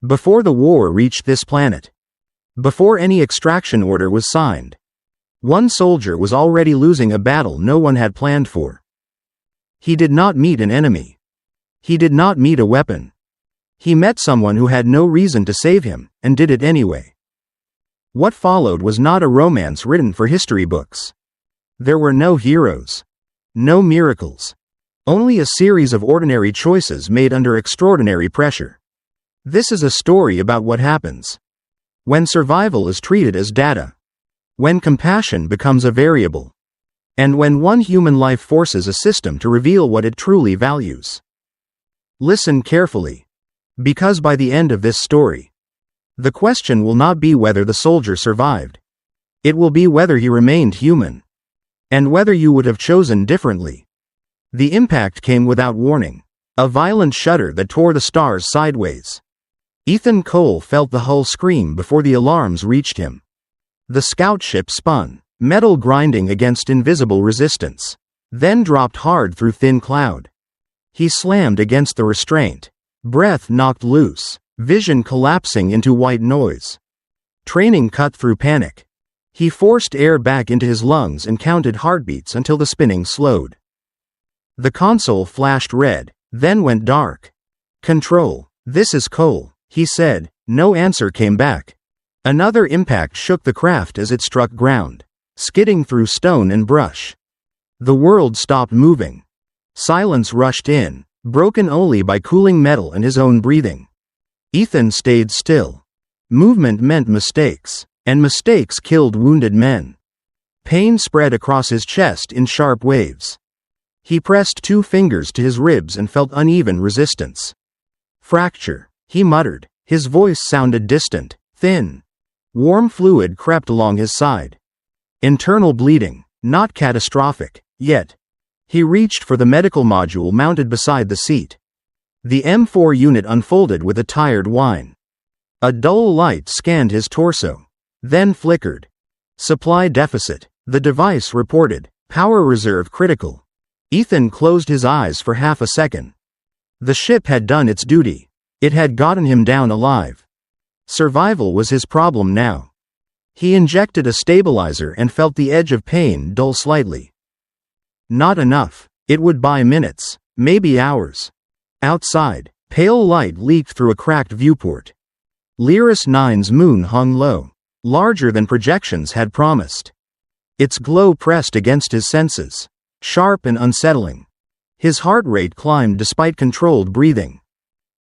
Before the war reached this planet. Before any extraction order was signed. One soldier was already losing a battle no one had planned for. He did not meet an enemy. He did not meet a weapon. He met someone who had no reason to save him, and did it anyway. What followed was not a romance written for history books. There were no heroes. No miracles. Only a series of ordinary choices made under extraordinary pressure. This is a story about what happens when survival is treated as data, when compassion becomes a variable, and when one human life forces a system to reveal what it truly values. Listen carefully, because by the end of this story, the question will not be whether the soldier survived. It will be whether he remained human, and whether you would have chosen differently. The impact came without warning, a violent shudder that tore the stars sideways. Ethan Cole felt the hull scream before the alarms reached him. The scout ship spun, metal grinding against invisible resistance, then dropped hard through thin cloud. He slammed against the restraint, breath knocked loose, vision collapsing into white noise. Training cut through panic. He forced air back into his lungs and counted heartbeats until the spinning slowed. The console flashed red, then went dark. "Control, this is Cole," he said. No answer came back. Another impact shook the craft as it struck ground, skidding through stone and brush. The world stopped moving. Silence rushed in, broken only by cooling metal and his own breathing. Ethan stayed still. Movement meant mistakes, and mistakes killed wounded men. Pain spread across his chest in sharp waves. He pressed 2 fingers to his ribs and felt uneven resistance. "Fracture," he muttered. His voice sounded distant, thin. Warm fluid crept along his side. Internal bleeding, not catastrophic, yet. He reached for the medical module mounted beside the seat. The M4 unit unfolded with a tired whine. A dull light scanned his torso, then flickered. "Supply deficit," the device reported. "Power reserve critical." Ethan closed his eyes for half a second. The ship had done its duty. It had gotten him down alive. Survival was his problem now. He injected a stabilizer and felt the edge of pain dull slightly. Not enough. It would buy minutes, maybe hours. Outside, pale light leaked through a cracked viewport. Lyris 9's moon hung low, larger than projections had promised. Its glow pressed against his senses, sharp and unsettling. His heart rate climbed despite controlled breathing.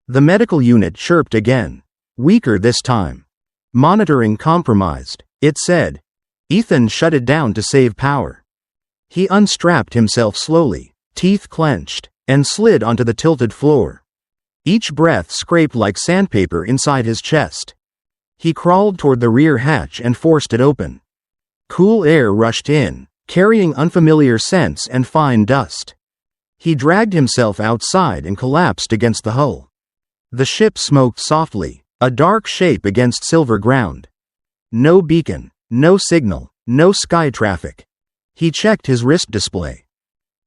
The medical unit chirped again, weaker this time. "Monitoring compromised," it said. Ethan shut it down to save power. He unstrapped himself slowly, teeth clenched, and slid onto the tilted floor. Each breath scraped like sandpaper inside his chest. He crawled toward the rear hatch and forced it open. Cool air rushed in, carrying unfamiliar scents and fine dust. He dragged himself outside and collapsed against the hull. The ship smoked softly, a dark shape against silver ground. No beacon, no signal, no sky traffic. He checked his wrist display.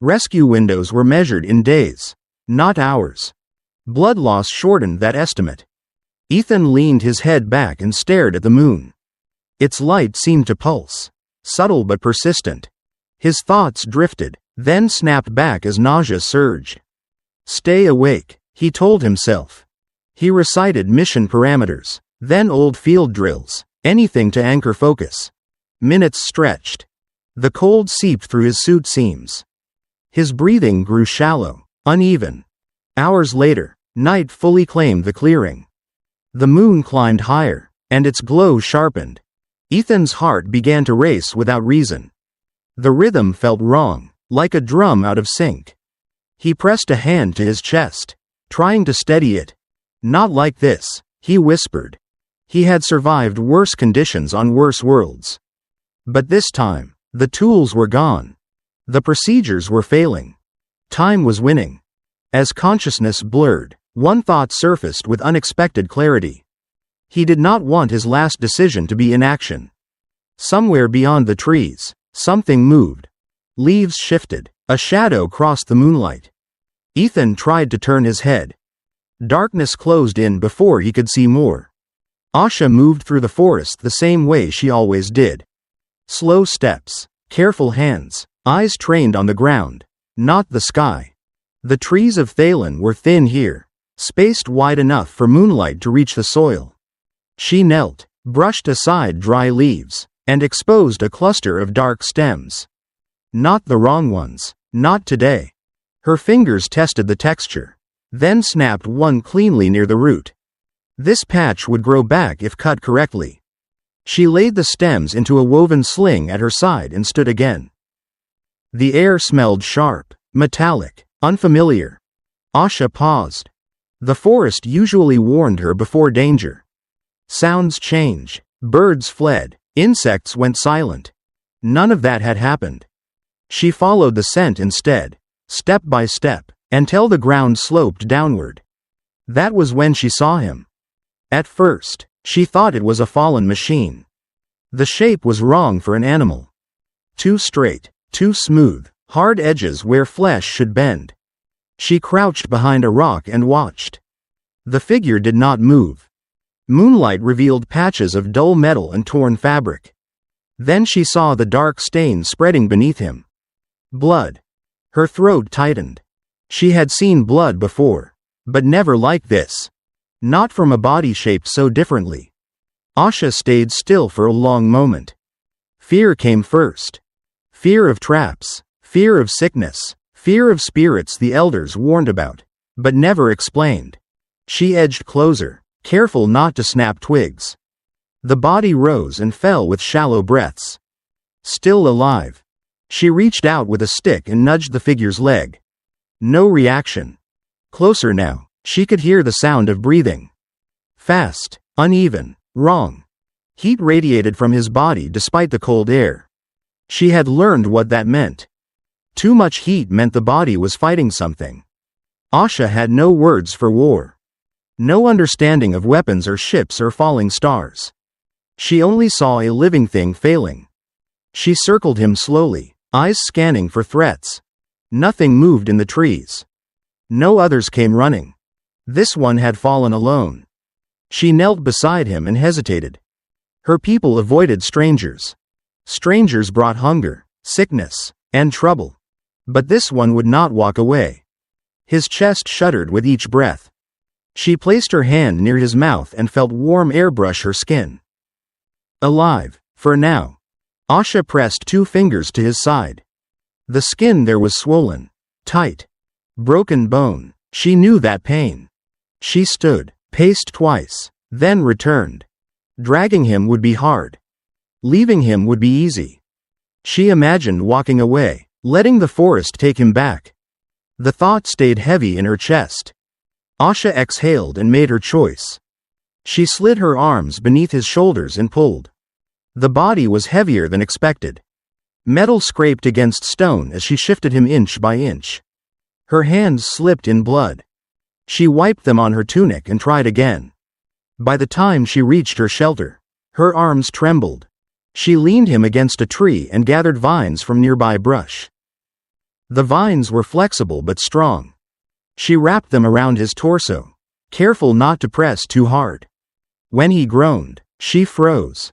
Rescue windows were measured in days, not hours. Blood loss shortened that estimate. Ethan leaned his head back and stared at the moon. Its light seemed to pulse, subtle but persistent. His thoughts drifted, then snapped back as nausea surged. "Stay awake," he told himself. He recited mission parameters, then old field drills, anything to anchor focus. Minutes stretched. The cold seeped through his suit seams. His breathing grew shallow, uneven. Hours later, night fully claimed the clearing. The moon climbed higher, and its glow sharpened. Ethan's heart began to race without reason. The rhythm felt wrong, like a drum out of sync. He pressed a hand to his chest, trying to steady it. "Not like this," he whispered. He had survived worse conditions on worse worlds. But this time, the tools were gone. The procedures were failing. Time was winning. As consciousness blurred, one thought surfaced with unexpected clarity. He did not want his last decision to be inaction. Somewhere beyond the trees, something moved. Leaves shifted. A shadow crossed the moonlight. Ethan tried to turn his head. Darkness closed in before he could see more. Asha moved through the forest the same way she always did. Slow steps, careful hands, eyes trained on the ground, not the sky. The trees of Thalen were thin here, spaced wide enough for moonlight to reach the soil. She knelt, brushed aside dry leaves, and exposed a cluster of dark stems. Not the wrong ones, not today. Her fingers tested the texture, then snapped one cleanly near the root. This patch would grow back if cut correctly. She laid the stems into a woven sling at her side and stood again. The air smelled sharp, metallic, unfamiliar. Asha paused. The forest usually warned her before danger. Sounds changed, birds fled, insects went silent. None of that had happened. She followed the scent instead, step by step, until the ground sloped downward. That was when she saw him. At first, she thought it was a fallen machine. The shape was wrong for an animal. Too straight, too smooth, hard edges where flesh should bend. She crouched behind a rock and watched. The figure did not move. Moonlight revealed patches of dull metal and torn fabric. Then she saw the dark stain spreading beneath him. Blood. Her throat tightened. She had seen blood before, but never like this. Not from a body shaped so differently. Asha stayed still for a long moment. Fear came first. Fear of traps, fear of sickness, fear of spirits the elders warned about, but never explained. She edged closer, careful not to snap twigs. The body rose and fell with shallow breaths. Still alive. She reached out with a stick and nudged the figure's leg. No reaction. Closer now, she could hear the sound of breathing. Fast, uneven, wrong. Heat radiated from his body despite the cold air. She had learned what that meant. Too much heat meant the body was fighting something. Asha had no words for war. No understanding of weapons or ships or falling stars. She only saw a living thing failing. She circled him slowly, eyes scanning for threats. Nothing moved in the trees. No others came running. This one had fallen alone. She knelt beside him and hesitated. Her people avoided strangers. Strangers brought hunger, sickness, and trouble. But this one would not walk away. His chest shuddered with each breath. She placed her hand near his mouth and felt warm air brush her skin. Alive, for now. Asha pressed 2 fingers to his side. The skin there was swollen, tight. Broken bone. She knew that pain. She stood, paced twice, then returned. Dragging him would be hard. Leaving him would be easy. She imagined walking away, letting the forest take him back. The thought stayed heavy in her chest. Asha exhaled and made her choice. She slid her arms beneath his shoulders and pulled. The body was heavier than expected. Metal scraped against stone as she shifted him inch by inch. Her hands slipped in blood. She wiped them on her tunic and tried again. By the time she reached her shelter, her arms trembled. She leaned him against a tree and gathered vines from nearby brush. The vines were flexible but strong. She wrapped them around his torso, careful not to press too hard. When he groaned, she froze.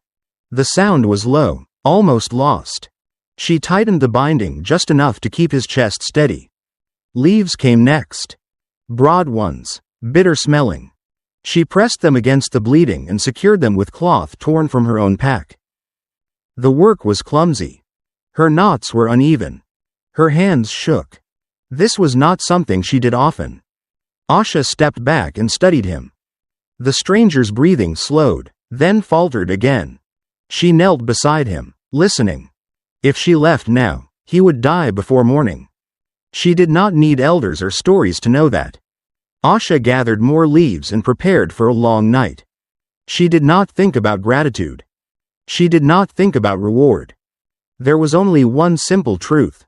The sound was low, almost lost. She tightened the binding just enough to keep his chest steady. Leaves came next. Broad ones, bitter-smelling. She pressed them against the bleeding and secured them with cloth torn from her own pack. The work was clumsy. Her knots were uneven. Her hands shook. This was not something she did often. Asha stepped back and studied him. The stranger's breathing slowed, then faltered again. She knelt beside him, listening. If she left now, he would die before morning. She did not need elders or stories to know that. Asha gathered more leaves and prepared for a long night. She did not think about gratitude. She did not think about reward. There was only one simple truth.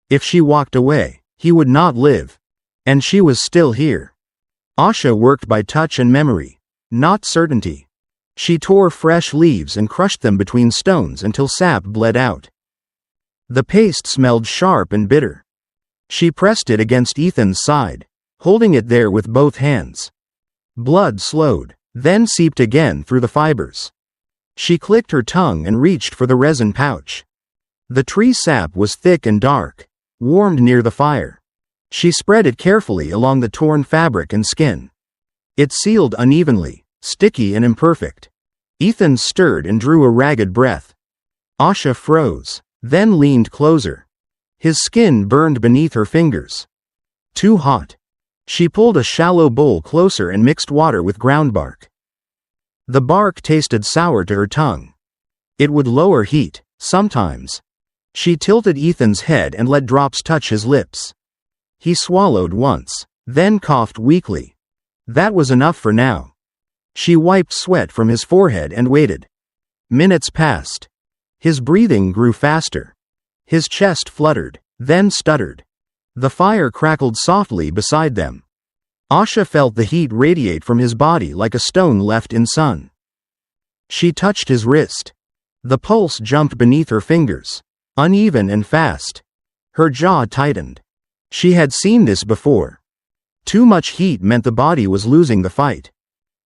If she walked away, he would not live. And she was still here. Asha worked by touch and memory, not certainty. She tore fresh leaves and crushed them between stones until sap bled out. The paste smelled sharp and bitter. She pressed it against Ethan's side, holding it there with both hands. Blood slowed, then seeped again through the fibers. She clicked her tongue and reached for the resin pouch. The tree sap was thick and dark, warmed near the fire. She spread it carefully along the torn fabric and skin. It sealed unevenly, sticky and imperfect. Ethan stirred and drew a ragged breath. Asha froze, then leaned closer. His skin burned beneath her fingers. Too hot. She pulled a shallow bowl closer and mixed water with ground bark. The bark tasted sour to her tongue. It would lower heat, sometimes. She tilted Ethan's head and let drops touch his lips. He swallowed once, then coughed weakly. That was enough for now. She wiped sweat from his forehead and waited. Minutes passed. His breathing grew faster. His chest fluttered, then stuttered. The fire crackled softly beside them. Asha felt the heat radiate from his body like a stone left in sun. She touched his wrist. The pulse jumped beneath her fingers, uneven and fast. Her jaw tightened. She had seen this before. Too much heat meant the body was losing the fight.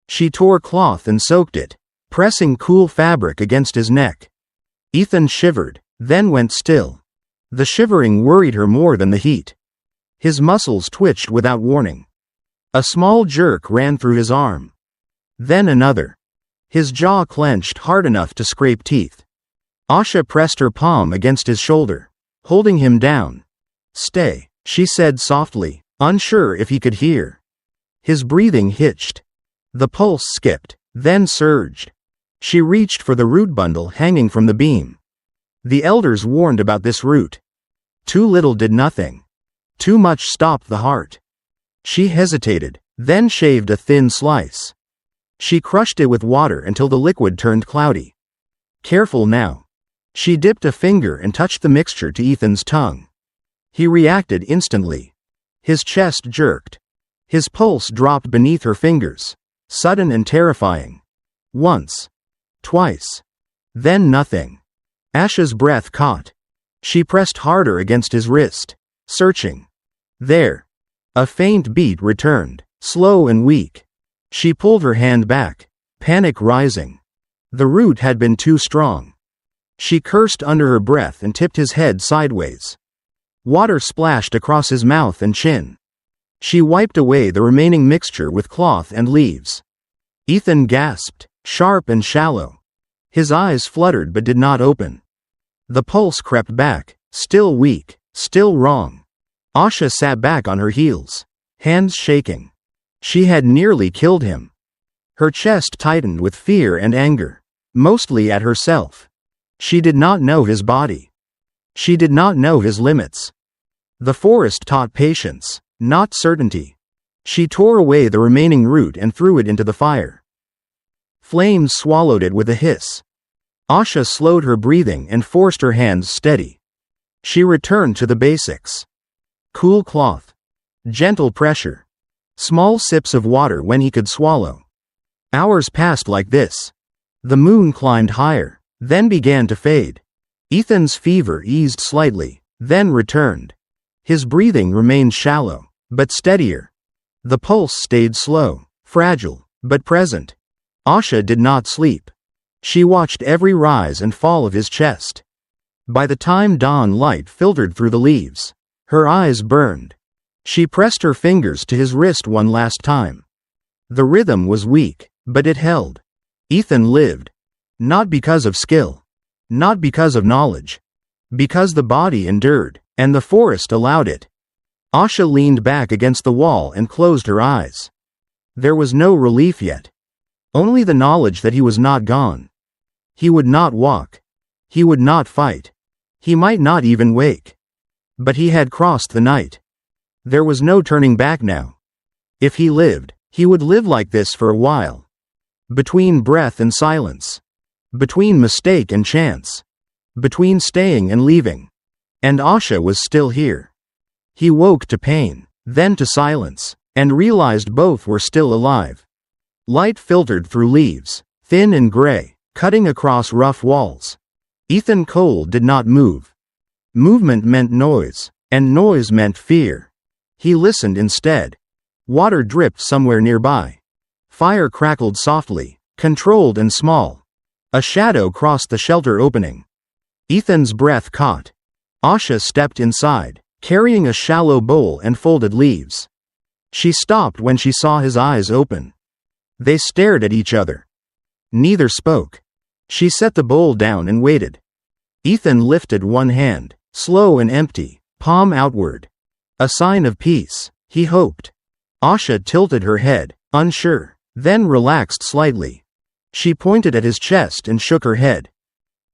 She tore cloth and soaked it, pressing cool fabric against his neck. Ethan shivered, then went still. The shivering worried her more than the heat. His muscles twitched without warning. A small jerk ran through his arm. Then another. His jaw clenched hard enough to scrape teeth. Asha pressed her palm against his shoulder, holding him down. "Stay," she said softly, unsure if he could hear. His breathing hitched. The pulse skipped, then surged. She reached for the root bundle hanging from the beam. The elders warned about this root. Too little did nothing. Too much stopped the heart. She hesitated, then shaved a thin slice. She crushed it with water until the liquid turned cloudy. Careful now. She dipped a finger and touched the mixture to Ethan's tongue. He reacted instantly. His chest jerked. His pulse dropped beneath her fingers, sudden and terrifying. Once. Twice. Then nothing. Asha's breath caught. She pressed harder against his wrist, searching. There. A faint beat returned, slow and weak. She pulled her hand back, panic rising. The root had been too strong. She cursed under her breath and tipped his head sideways. Water splashed across his mouth and chin. She wiped away the remaining mixture with cloth and leaves. Ethan gasped, sharp and shallow. His eyes fluttered but did not open. The pulse crept back, still weak, still wrong. Asha sat back on her heels, hands shaking. She had nearly killed him. Her chest tightened with fear and anger, mostly at herself. She did not know his body. She did not know his limits. The forest taught patience, not certainty. She tore away the remaining root and threw it into the fire. Flames swallowed it with a hiss. Asha slowed her breathing and forced her hands steady. She returned to the basics. Cool cloth. Gentle pressure. Small sips of water when he could swallow. Hours passed like this. The moon climbed higher, then began to fade. Ethan's fever eased slightly, then returned. His breathing remained shallow, but steadier. The pulse stayed slow, fragile, but present. Asha did not sleep. She watched every rise and fall of his chest. By the time dawn light filtered through the leaves, her eyes burned. She pressed her fingers to his wrist one last time. The rhythm was weak, but it held. Ethan lived. Not because of skill. Not because of knowledge. Because the body endured, and the forest allowed it. Asha leaned back against the wall and closed her eyes. There was no relief yet. Only the knowledge that he was not gone. He would not walk. He would not fight. He might not even wake. But he had crossed the night. There was no turning back now. If he lived, he would live like this for a while. Between breath and silence. Between mistake and chance. Between staying and leaving. And Asha was still here. He woke to pain, then to silence, and realized both were still alive. Light filtered through leaves, thin and gray, cutting across rough walls. Ethan Cole did not move. Movement meant noise, and noise meant fear. He listened instead. Water dripped somewhere nearby. Fire crackled softly, controlled and small. A shadow crossed the shelter opening. Ethan's breath caught. Asha stepped inside, carrying a shallow bowl and folded leaves. She stopped when she saw his eyes open. They stared at each other. Neither spoke. She set the bowl down and waited. Ethan lifted one hand, slow and empty, palm outward. A sign of peace, he hoped. Asha tilted her head, unsure, then relaxed slightly. She pointed at his chest and shook her head.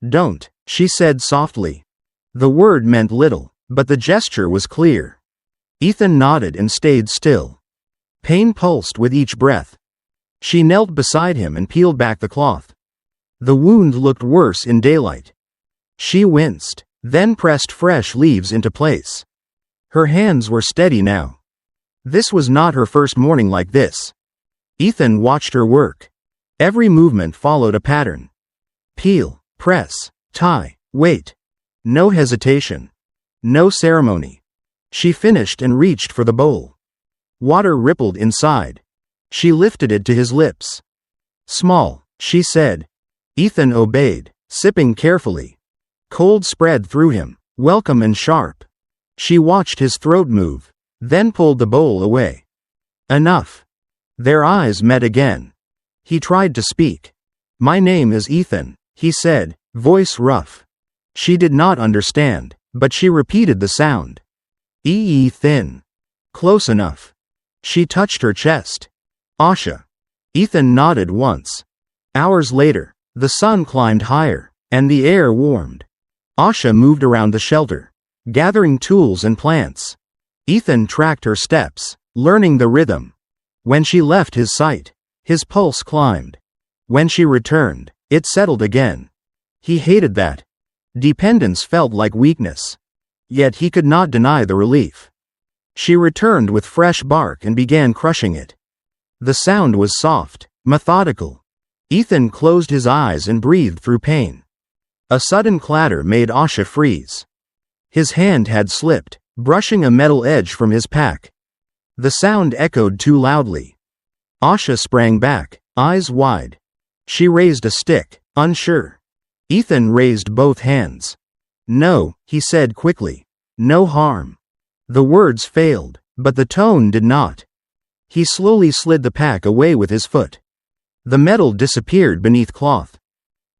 "Don't," she said softly. The word meant little, but the gesture was clear. Ethan nodded and stayed still. Pain pulsed with each breath. She knelt beside him and peeled back the cloth. The wound looked worse in daylight. She winced, then pressed fresh leaves into place. Her hands were steady now. This was not her first morning like this. Ethan watched her work. Every movement followed a pattern. Peel, press, tie, wait. No hesitation. No ceremony. She finished and reached for the bowl. Water rippled inside. She lifted it to his lips. "Small," she said. Ethan obeyed, sipping carefully. Cold spread through him, welcome and sharp. She watched his throat move, then pulled the bowl away. Enough. Their eyes met again. He tried to speak. "My name is Ethan," he said, voice rough. She did not understand, but she repeated the sound. Thin. Close enough. She touched her chest. "Asha." Ethan nodded once. Hours later, the sun climbed higher, and the air warmed. Asha moved around the shelter, gathering tools and plants. Ethan tracked her steps, learning the rhythm. When she left his sight, his pulse climbed. When she returned, it settled again. He hated that. Dependence felt like weakness. Yet he could not deny the relief. She returned with fresh bark and began crushing it. The sound was soft, methodical. Ethan closed his eyes and breathed through pain. A sudden clatter made Asha freeze. His hand had slipped, brushing a metal edge from his pack. The sound echoed too loudly. Asha sprang back, eyes wide. She raised a stick, unsure. Ethan raised both hands. "No," he said quickly. "No harm." The words failed, but the tone did not. He slowly slid the pack away with his foot. The metal disappeared beneath cloth.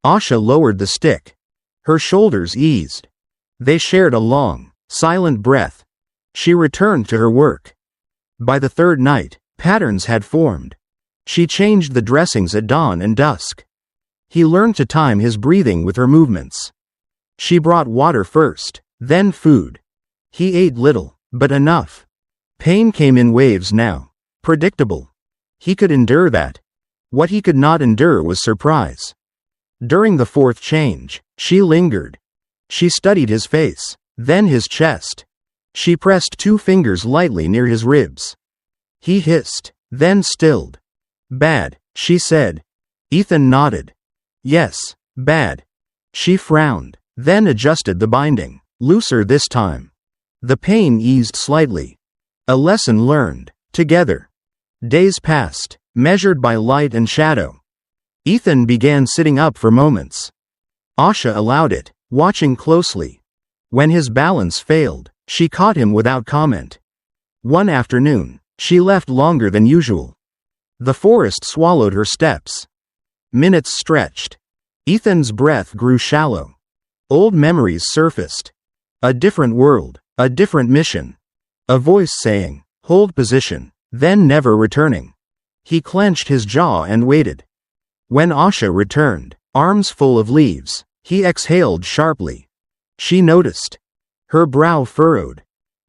Asha lowered the stick. Her shoulders eased. They shared a long, silent breath. She returned to her work. By the third night, patterns had formed. She changed the dressings at dawn and dusk. He learned to time his breathing with her movements. She brought water first, then food. He ate little, but enough. Pain came in waves now, predictable. He could endure that. What he could not endure was surprise. During the fourth change, she lingered. She studied his face, then his chest. She pressed 2 fingers lightly near his ribs. He hissed, then stilled. "Bad," she said. Ethan nodded. "Yes, bad." She frowned, then adjusted the binding, looser this time. The pain eased slightly. A lesson learned, together. Days passed, measured by light and shadow. Ethan began sitting up for moments. Asha allowed it, watching closely. When his balance failed, she caught him without comment. One afternoon, she left longer than usual. The forest swallowed her steps. Minutes stretched. Ethan's breath grew shallow. Old memories surfaced. A different world, a different mission. A voice saying, "Hold position," then never returning. He clenched his jaw and waited. When Asha returned, arms full of leaves, he exhaled sharply. She noticed. Her brow furrowed.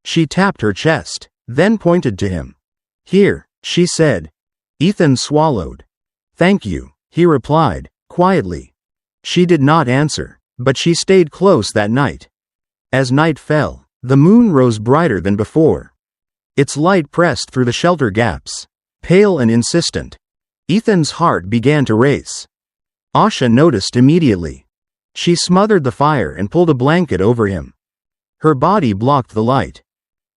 She tapped her chest, then pointed to him. "Here," she said. Ethan swallowed. "Thank you," he replied, quietly. She did not answer, but she stayed close that night. As night fell, the moon rose brighter than before. Its light pressed through the shelter gaps, pale and insistent. Ethan's heart began to race. Asha noticed immediately. She smothered the fire and pulled a blanket over him. Her body blocked the light.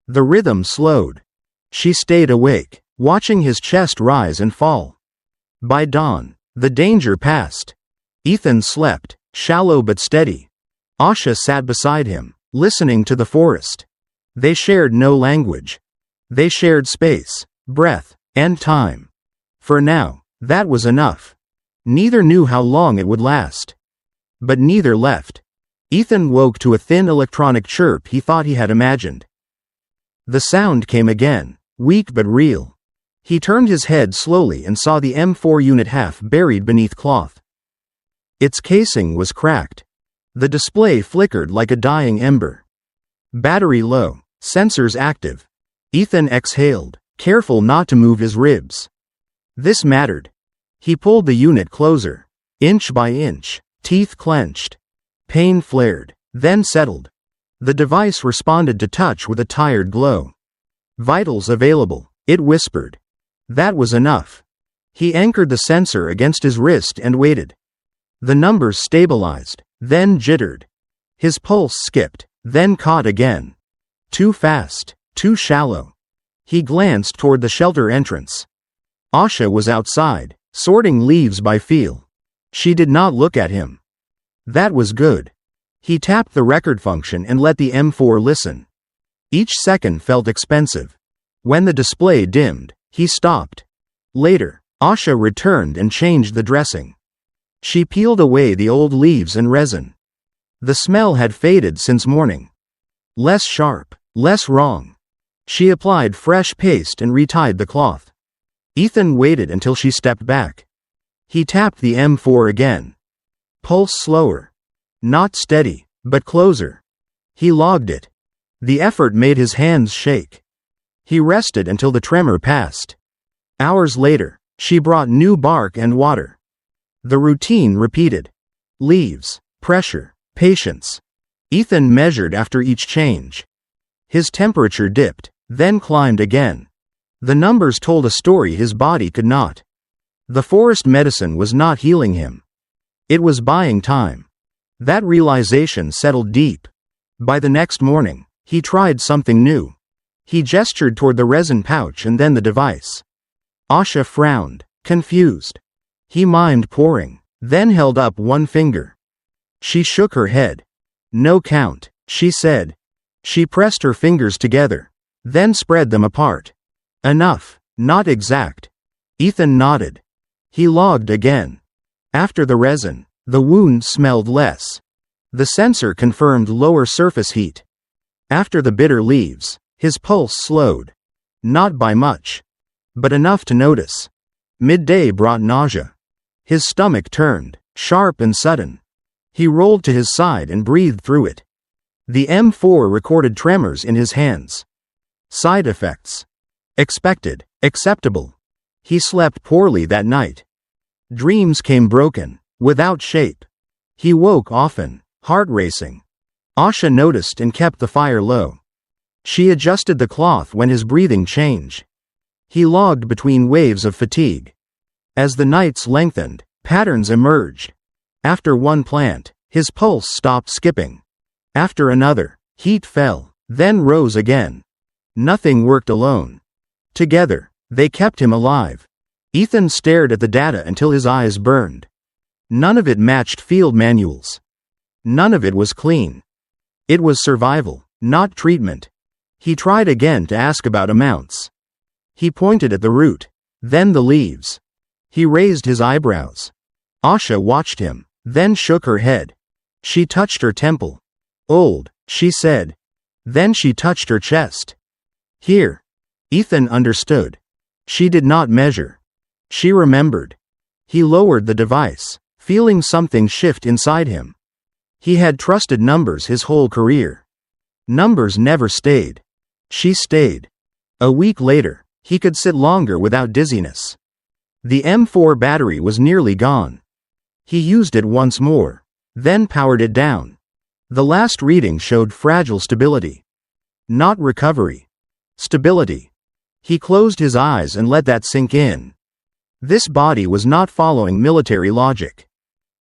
The rhythm slowed. She stayed awake, watching his chest rise and fall. By dawn, the danger passed. Ethan slept, shallow but steady. Asha sat beside him, listening to the forest. They shared no language. They shared space, breath, and time. For now, that was enough. Neither knew how long it would last. But neither left. Ethan woke to a thin electronic chirp he thought he had imagined. The sound came again, weak but real. He turned his head slowly and saw the M4 unit half buried beneath cloth. Its casing was cracked. The display flickered like a dying ember. Battery low, sensors active. Ethan exhaled, careful not to move his ribs. This mattered. He pulled the unit closer. Inch by inch, teeth clenched. Pain flared, then settled. The device responded to touch with a tired glow. Vitals available, it whispered. That was enough. He anchored the sensor against his wrist and waited. The numbers stabilized, then jittered. His pulse skipped, then caught again. Too fast, too shallow. He glanced toward the shelter entrance. Asha was outside, sorting leaves by feel. She did not look at him. That was good. He tapped the record function and let the M4 listen. Each second felt expensive. When the display dimmed, he stopped. Later, Asha returned and changed the dressing. She peeled away the old leaves and resin. The smell had faded since morning. Less sharp, less wrong. She applied fresh paste and retied the cloth. Ethan waited until she stepped back. He tapped the M4 again. Pulse slower. Not steady, but closer. He logged it. The effort made his hands shake. He rested until the tremor passed. Hours later, she brought new bark and water. The routine repeated. Leaves, pressure, patience. Ethan measured after each change. His temperature dipped, then climbed again. The numbers told a story his body could not. The forest medicine was not healing him. It was buying time. That realization settled deep. By the next morning, he tried something new. He gestured toward the resin pouch and then the device. Asha frowned, confused. He mimed pouring, then held up one finger. She shook her head. No count, she said. She pressed her fingers together, then spread them apart. Enough, not exact. Ethan nodded. He logged again. After the resin, the wound smelled less. The sensor confirmed lower surface heat. After the bitter leaves, his pulse slowed. Not by much, but enough to notice. Midday brought nausea. His stomach turned, sharp and sudden. He rolled to his side and breathed through it. The M4 recorded tremors in his hands. Side effects. Expected, acceptable. He slept poorly that night. Dreams came broken, without shape. He woke often, heart racing. Asha noticed and kept the fire low. She adjusted the cloth when his breathing changed. He logged between waves of fatigue. As the nights lengthened, patterns emerged. After one plant, his pulse stopped skipping. After another, heat fell, then rose again. Nothing worked alone. Together, they kept him alive. Ethan stared at the data until his eyes burned. None of it matched field manuals. None of it was clean. It was survival, not treatment. He tried again to ask about amounts. He pointed at the root, then the leaves. He raised his eyebrows. Asha watched him, then shook her head. She touched her temple. Old, she said. Then she touched her chest. Here. Ethan understood. She did not measure. She remembered. He lowered the device, feeling something shift inside him. He had trusted numbers his whole career. Numbers never stayed. She stayed. A week later, he could sit longer without dizziness. The M4 battery was nearly gone. He used it once more, then powered it down. The last reading showed fragile stability. Not recovery. Stability. He closed his eyes and let that sink in. This body was not following military logic.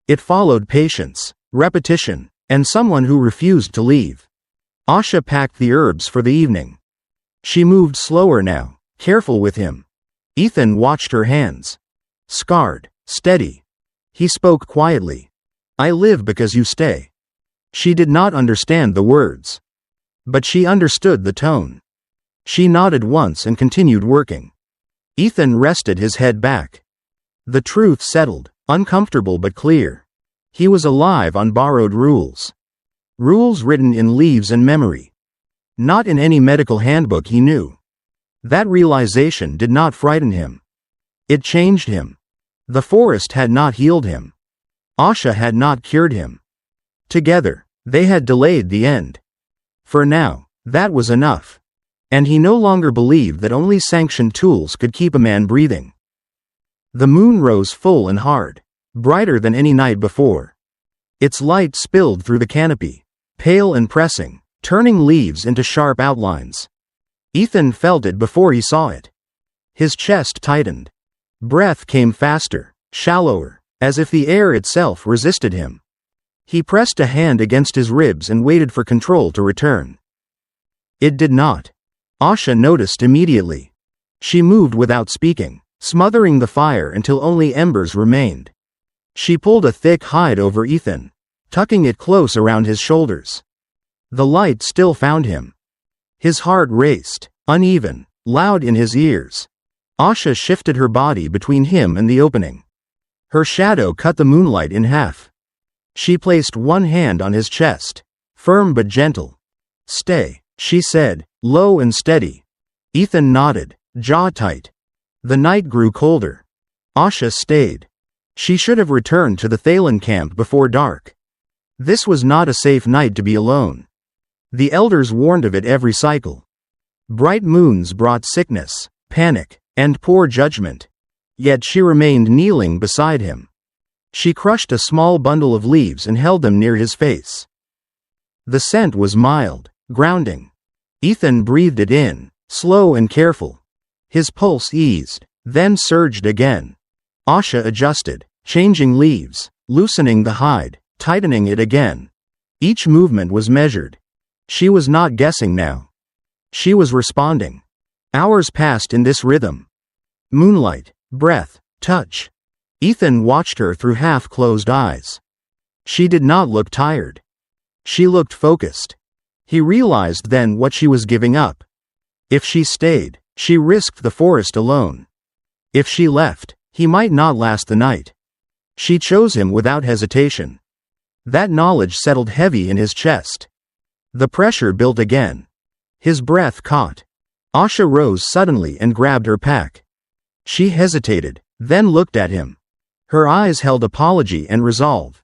It followed patience, repetition, and someone who refused to leave. Asha packed the herbs for the evening. She moved slower now, careful with him. Ethan watched her hands. Scarred, steady. He spoke quietly. I live because you stay. She did not understand the words. But she understood the tone. She nodded once and continued working. Ethan rested his head back. The truth settled, uncomfortable but clear. He was alive on borrowed rules. Rules written in leaves and memory. Not in any medical handbook he knew. That realization did not frighten him. It changed him. The forest had not healed him. Asha had not cured him. Together, they had delayed the end. For now, that was enough. And he no longer believed that only sanctioned tools could keep a man breathing. The moon rose full and hard, brighter than any night before. Its light spilled through the canopy, pale and pressing, turning leaves into sharp outlines. Ethan felt it before he saw it. His chest tightened. Breath came faster, shallower, as if the air itself resisted him. He pressed a hand against his ribs and waited for control to return. It did not. Asha noticed immediately. She moved without speaking, smothering the fire until only embers remained. She pulled a thick hide over Ethan, tucking it close around his shoulders. The light still found him. His heart raced, uneven, loud in his ears. Asha shifted her body between him and the opening. Her shadow cut the moonlight in half. She placed one hand on his chest, firm but gentle. Stay, she said, low and steady. Ethan nodded, jaw tight. The night grew colder. Asha stayed. She should have returned to the Thalen camp before dark. This was not a safe night to be alone. The elders warned of it every cycle. Bright moons brought sickness, panic, and poor judgment. Yet she remained kneeling beside him. She crushed a small bundle of leaves and held them near his face. The scent was mild, grounding. Ethan breathed it in, slow and careful. His pulse eased, then surged again. Asha adjusted, changing leaves, loosening the hide, tightening it again. Each movement was measured. She was not guessing now. She was responding. Hours passed in this rhythm. Moonlight, breath, touch. Ethan watched her through half-closed eyes. She did not look tired. She looked focused. He realized then what she was giving up. If she stayed, she risked the forest alone. If she left, he might not last the night. She chose him without hesitation. That knowledge settled heavy in his chest. The pressure built again. His breath caught. Asha rose suddenly and grabbed her pack. She hesitated, then looked at him. Her eyes held apology and resolve.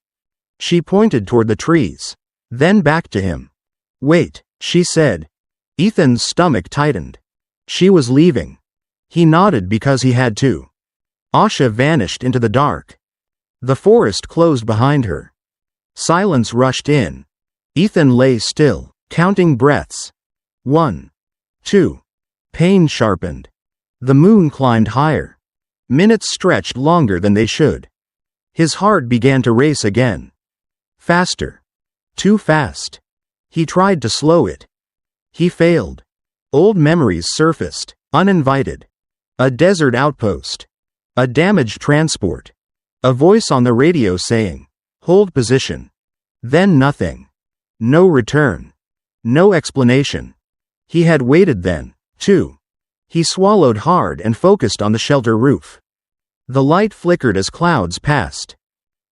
She pointed toward the trees, then back to him. Wait, she said. Ethan's stomach tightened. She was leaving. He nodded because he had to. Asha vanished into the dark. The forest closed behind her. Silence rushed in. Ethan lay still, counting breaths. 1, 2. Pain sharpened. The moon climbed higher. Minutes stretched longer than they should. His heart began to race again. Faster. Too fast. He tried to slow it. He failed. Old memories surfaced, uninvited. A desert outpost. A damaged transport. A voice on the radio saying, "Hold position." Then nothing. No return. No explanation. He had waited then, too. He swallowed hard and focused on the shelter roof. The light flickered as clouds passed.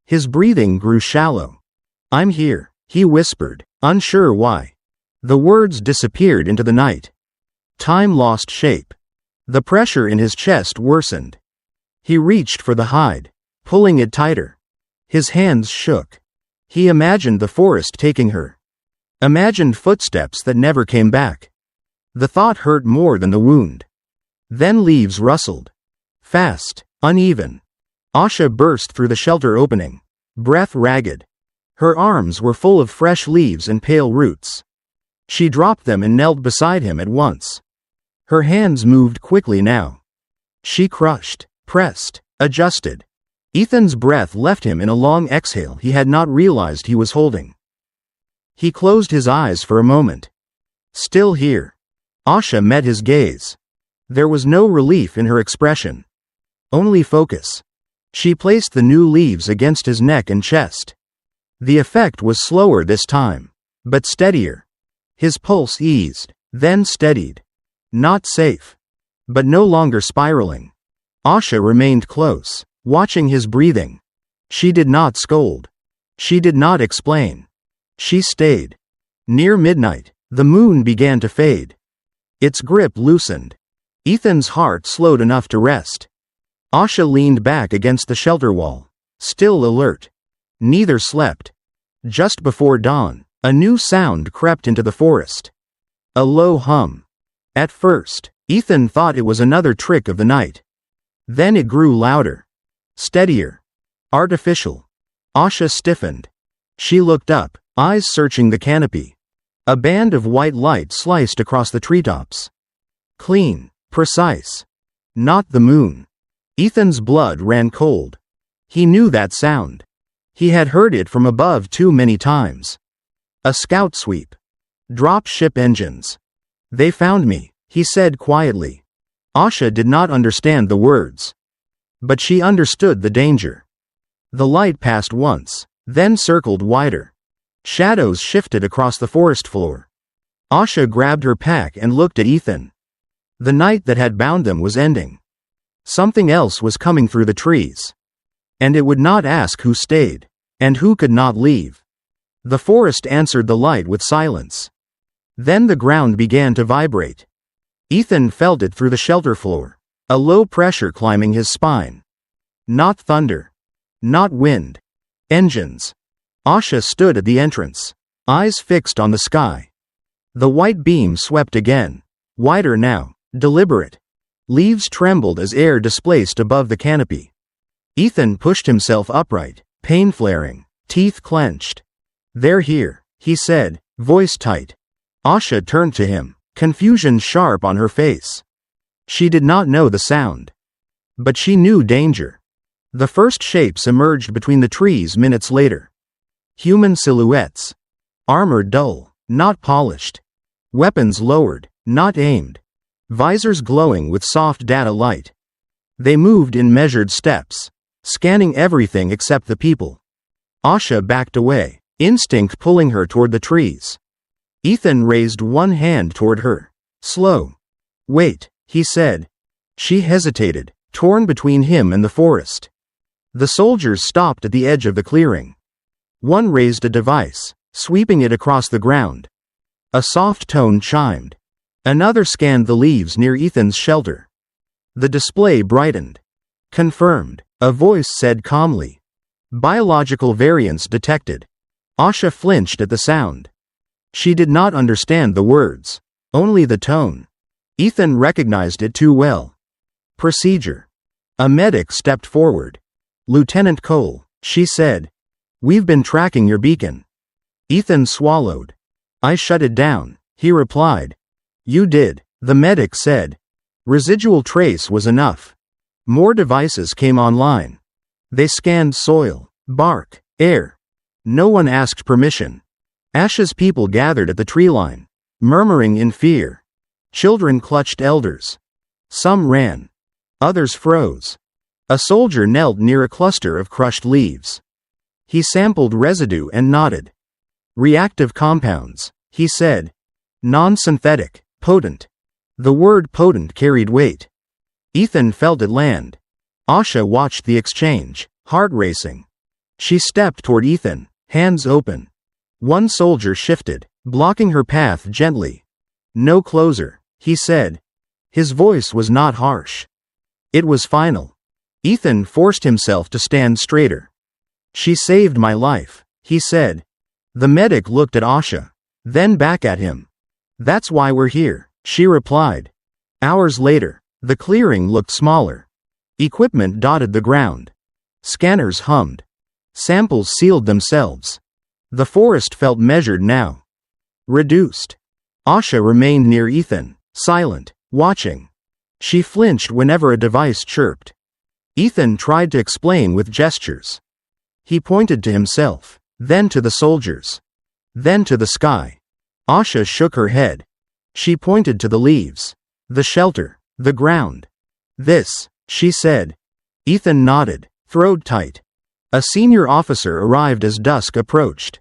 His breathing grew shallow. "I'm here," he whispered, unsure why. The words disappeared into the night. Time lost shape. The pressure in his chest worsened. He reached for the hide, pulling it tighter. His hands shook. He imagined the forest taking her. Imagined footsteps that never came back. The thought hurt more than the wound. Then leaves rustled. Fast, uneven. Asha burst through the shelter opening, breath ragged. Her arms were full of fresh leaves and pale roots. She dropped them and knelt beside him at once. Her hands moved quickly now. She crushed, pressed, adjusted. Ethan's breath left him in a long exhale he had not realized he was holding. He closed his eyes for a moment. Still here. Asha met his gaze. There was no relief in her expression. Only focus. She placed the new leaves against his neck and chest. The effect was slower this time, but steadier. His pulse eased, then steadied. Not safe, but no longer spiraling. Asha remained close, watching his breathing. She did not scold. She did not explain. She stayed. Near midnight, the moon began to fade. Its grip loosened. Ethan's heart slowed enough to rest. Asha leaned back against the shelter wall, still alert. Neither slept. Just before dawn, a new sound crept into the forest. A low hum. At first, Ethan thought it was another trick of the night. Then it grew louder. Steadier. Artificial. Asha stiffened. She looked up, eyes searching the canopy. A band of white light sliced across the treetops. Clean, precise. Not the moon. Ethan's blood ran cold. He knew that sound. He had heard it from above too many times. A scout sweep. Drop ship engines. They found me, he said quietly. Asha did not understand the words. But she understood the danger. The light passed once, then circled wider. Shadows shifted across the forest floor. Asha grabbed her pack and looked at Ethan. The night that had bound them was ending. Something else was coming through the trees. And it would not ask who stayed, and who could not leave. The forest answered the light with silence. Then the ground began to vibrate. Ethan felt it through the shelter floor, a low pressure climbing his spine. Not thunder. Not wind. Engines. Asha stood at the entrance, eyes fixed on the sky. The white beam swept again, wider now, deliberate. Leaves trembled as air displaced above the canopy. Ethan pushed himself upright, pain flaring, teeth clenched. "They're here," he said, voice tight. Asha turned to him, confusion sharp on her face. She did not know the sound. But she knew danger. The first shapes emerged between the trees minutes later. Human silhouettes. Armor dull, not polished. Weapons lowered, not aimed. Visors glowing with soft data light. They moved in measured steps, scanning everything except the people. Asha backed away, instinct pulling her toward the trees. Ethan raised one hand toward her. "Slow." "Wait," he said. She hesitated, torn between him and the forest. The soldiers stopped at the edge of the clearing. One raised a device, sweeping it across the ground. A soft tone chimed. Another scanned the leaves near Ethan's shelter. The display brightened. "Confirmed," a voice said calmly. "Biological variants detected." Asha flinched at the sound. She did not understand the words, only the tone. Ethan recognized it too well. "Procedure." A medic stepped forward. "Lieutenant Cole," she said. "We've been tracking your beacon." Ethan swallowed. "I shut it down," he replied. "You did," the medic said. Residual trace was enough. More devices came online. They scanned soil, bark, air. No one asked permission. Asha's people gathered at the tree line, murmuring in fear. Children clutched elders. Some ran. Others froze. A soldier knelt near a cluster of crushed leaves. He sampled residue and nodded. "Reactive compounds," he said. "Non-synthetic, potent." The word potent carried weight. Ethan felt it land. Asha watched the exchange, heart racing. She stepped toward Ethan, hands open. One soldier shifted, blocking her path gently. "No closer," he said. His voice was not harsh. It was final. Ethan forced himself to stand straighter. "She saved my life," he said. The medic looked at Asha, then back at him. "That's why we're here," she replied. Hours later, the clearing looked smaller. Equipment dotted the ground. Scanners hummed. Samples sealed themselves. The forest felt measured now. Reduced. Asha remained near Ethan, silent, watching. She flinched whenever a device chirped. Ethan tried to explain with gestures. He pointed to himself, then to the soldiers, then to the sky. Asha shook her head. She pointed to the leaves, the shelter, The ground. This, she said. Ethan nodded, throat tight. A senior officer arrived as dusk approached.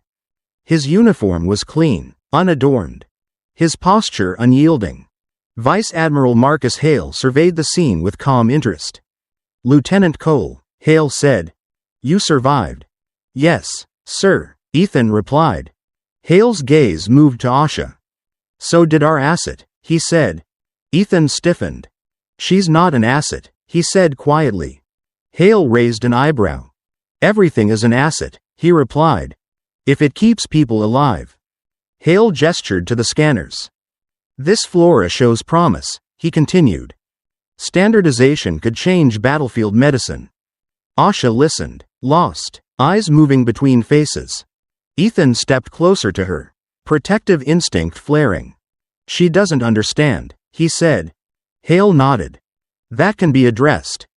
His uniform was clean, unadorned. His posture unyielding. Vice Admiral Marcus Hale surveyed the scene with calm interest. Lieutenant Cole, Hale said. You survived. Yes, sir, Ethan replied. Hale's gaze moved to Asha. So did our asset, he said. Ethan stiffened. She's not an asset, he said quietly. Hale raised an eyebrow. Everything is an asset, he replied. If it keeps people alive. Hale gestured to the scanners. This flora shows promise, he continued. Standardization could change battlefield medicine. Asha listened, lost, eyes moving between faces. Ethan stepped closer to her, protective instinct flaring. She doesn't understand, he said. Hale nodded. That can be addressed.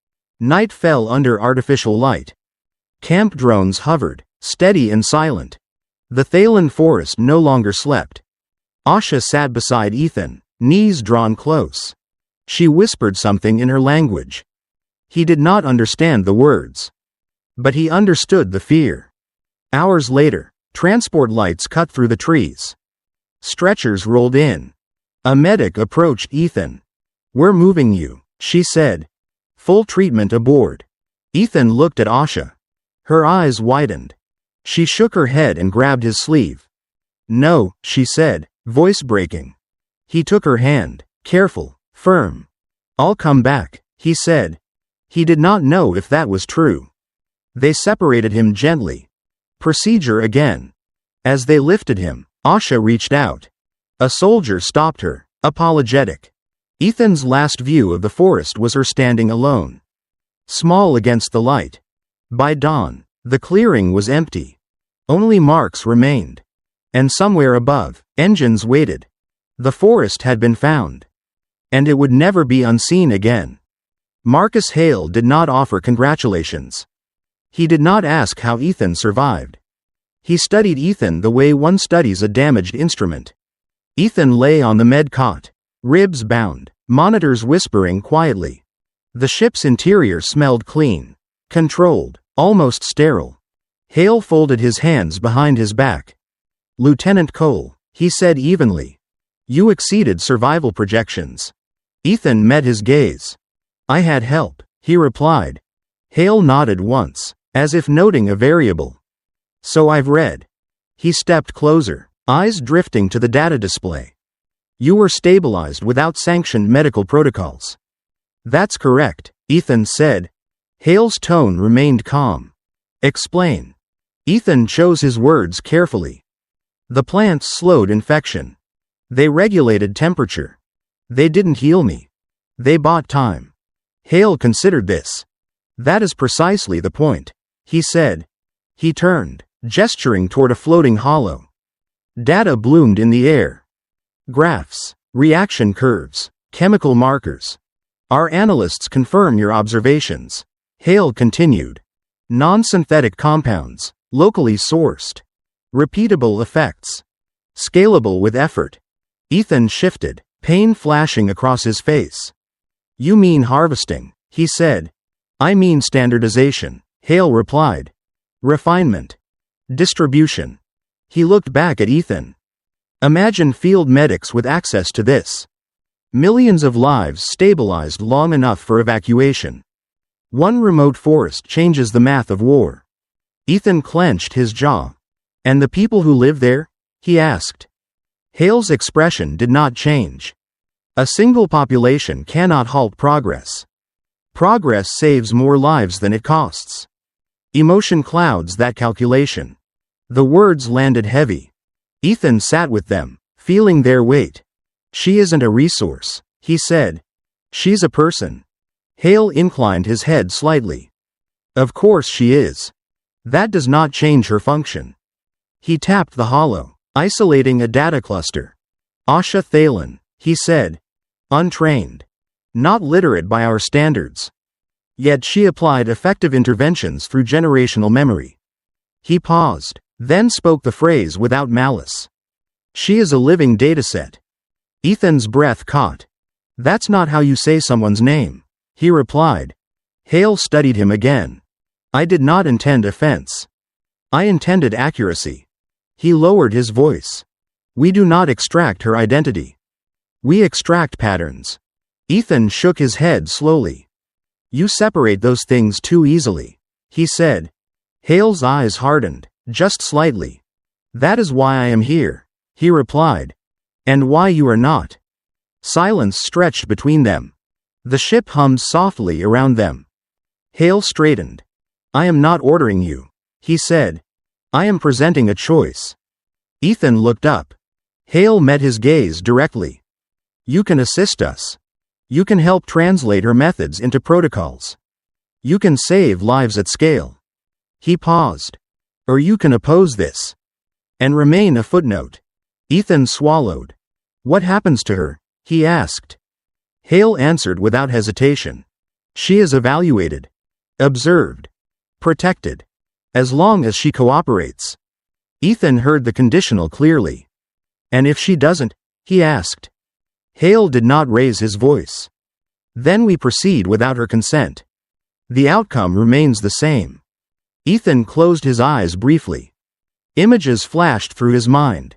Night fell under artificial light. Camp drones hovered, steady and silent. The Thalen forest no longer slept. Asha sat beside Ethan, knees drawn close. She whispered something in her language. He did not understand the words. But he understood the fear. Hours later, transport lights cut through the trees. Stretchers rolled in. A medic approached Ethan. We're moving you, she said. Full treatment aboard. Ethan looked at Asha. Her eyes widened. She shook her head and grabbed his sleeve. No, she said, voice breaking. He took her hand, careful, firm. I'll come back, he said. He did not know if that was true. They separated him gently. Procedure again. As they lifted him, Asha reached out. A soldier stopped her, apologetic. Ethan's last view of the forest was her standing alone. Small against the light. By dawn, the clearing was empty. Only marks remained. And somewhere above, engines waited. The forest had been found. And it would never be unseen again. Marcus Hale did not offer congratulations. He did not ask how Ethan survived. He studied Ethan the way one studies a damaged instrument. Ethan lay on the med cot, ribs bound, monitors whispering quietly. The ship's interior smelled clean, controlled, almost sterile. Hale folded his hands behind his back. Lieutenant Cole, he said evenly. You exceeded survival projections. Ethan met his gaze. I had help, he replied. Hale nodded once, as if noting a variable. So I've read. He stepped closer, eyes drifting to the data display. You were stabilized without sanctioned medical protocols. That's correct, Ethan said. Hale's tone remained calm. Explain. Ethan chose his words carefully. The plants slowed infection. They regulated temperature. They didn't heal me. They bought time. Hale considered this. That is precisely the point, he said. He turned, gesturing toward a floating hollow. Data bloomed in the air. Graphs, reaction curves, chemical markers. Our analysts confirm your observations. Hale continued. Non-synthetic compounds, locally sourced. Repeatable effects. Scalable with effort. Ethan shifted, pain flashing across his face. You mean harvesting, he said. I mean standardization, Hale replied. Refinement. Distribution. He looked back at Ethan. Imagine field medics with access to this. Millions of lives stabilized long enough for evacuation. One remote forest changes the math of war. Ethan clenched his jaw. And the people who live there? He asked. Hale's expression did not change. A single population cannot halt progress. Progress saves more lives than it costs. Emotion clouds that calculation. The words landed heavy. Ethan sat with them, feeling their weight. She isn't a resource, he said. She's a person. Hale inclined his head slightly. Of course she is. That does not change her function. He tapped the hollow, isolating a data cluster. Asha Thalen, he said. Untrained. Not literate by our standards. Yet she applied effective interventions through generational memory. He paused, then spoke the phrase without malice. She is a living dataset. Ethan's breath caught. That's not how you say someone's name, he replied. Hale studied him again. I did not intend offense. I intended accuracy. He lowered his voice. We do not extract her identity. We extract patterns. Ethan shook his head slowly. You separate those things too easily, he said. Hale's eyes hardened, just slightly. That is why I am here, he replied. And why you are not. Silence stretched between them. The ship hummed softly around them. Hale straightened. I am not ordering you, he said. I am presenting a choice. Ethan looked up. Hale met his gaze directly. You can assist us. You can help translate her methods into protocols. You can save lives at scale. He paused. Or you can oppose this. And remain a footnote. Ethan swallowed. What happens to her? He asked. Hale answered without hesitation. She is evaluated. Observed. Protected. As long as she cooperates. Ethan heard the conditional clearly. And if she doesn't? He asked. Hale did not raise his voice. Then we proceed without her consent. The outcome remains the same. Ethan closed his eyes briefly. Images flashed through his mind.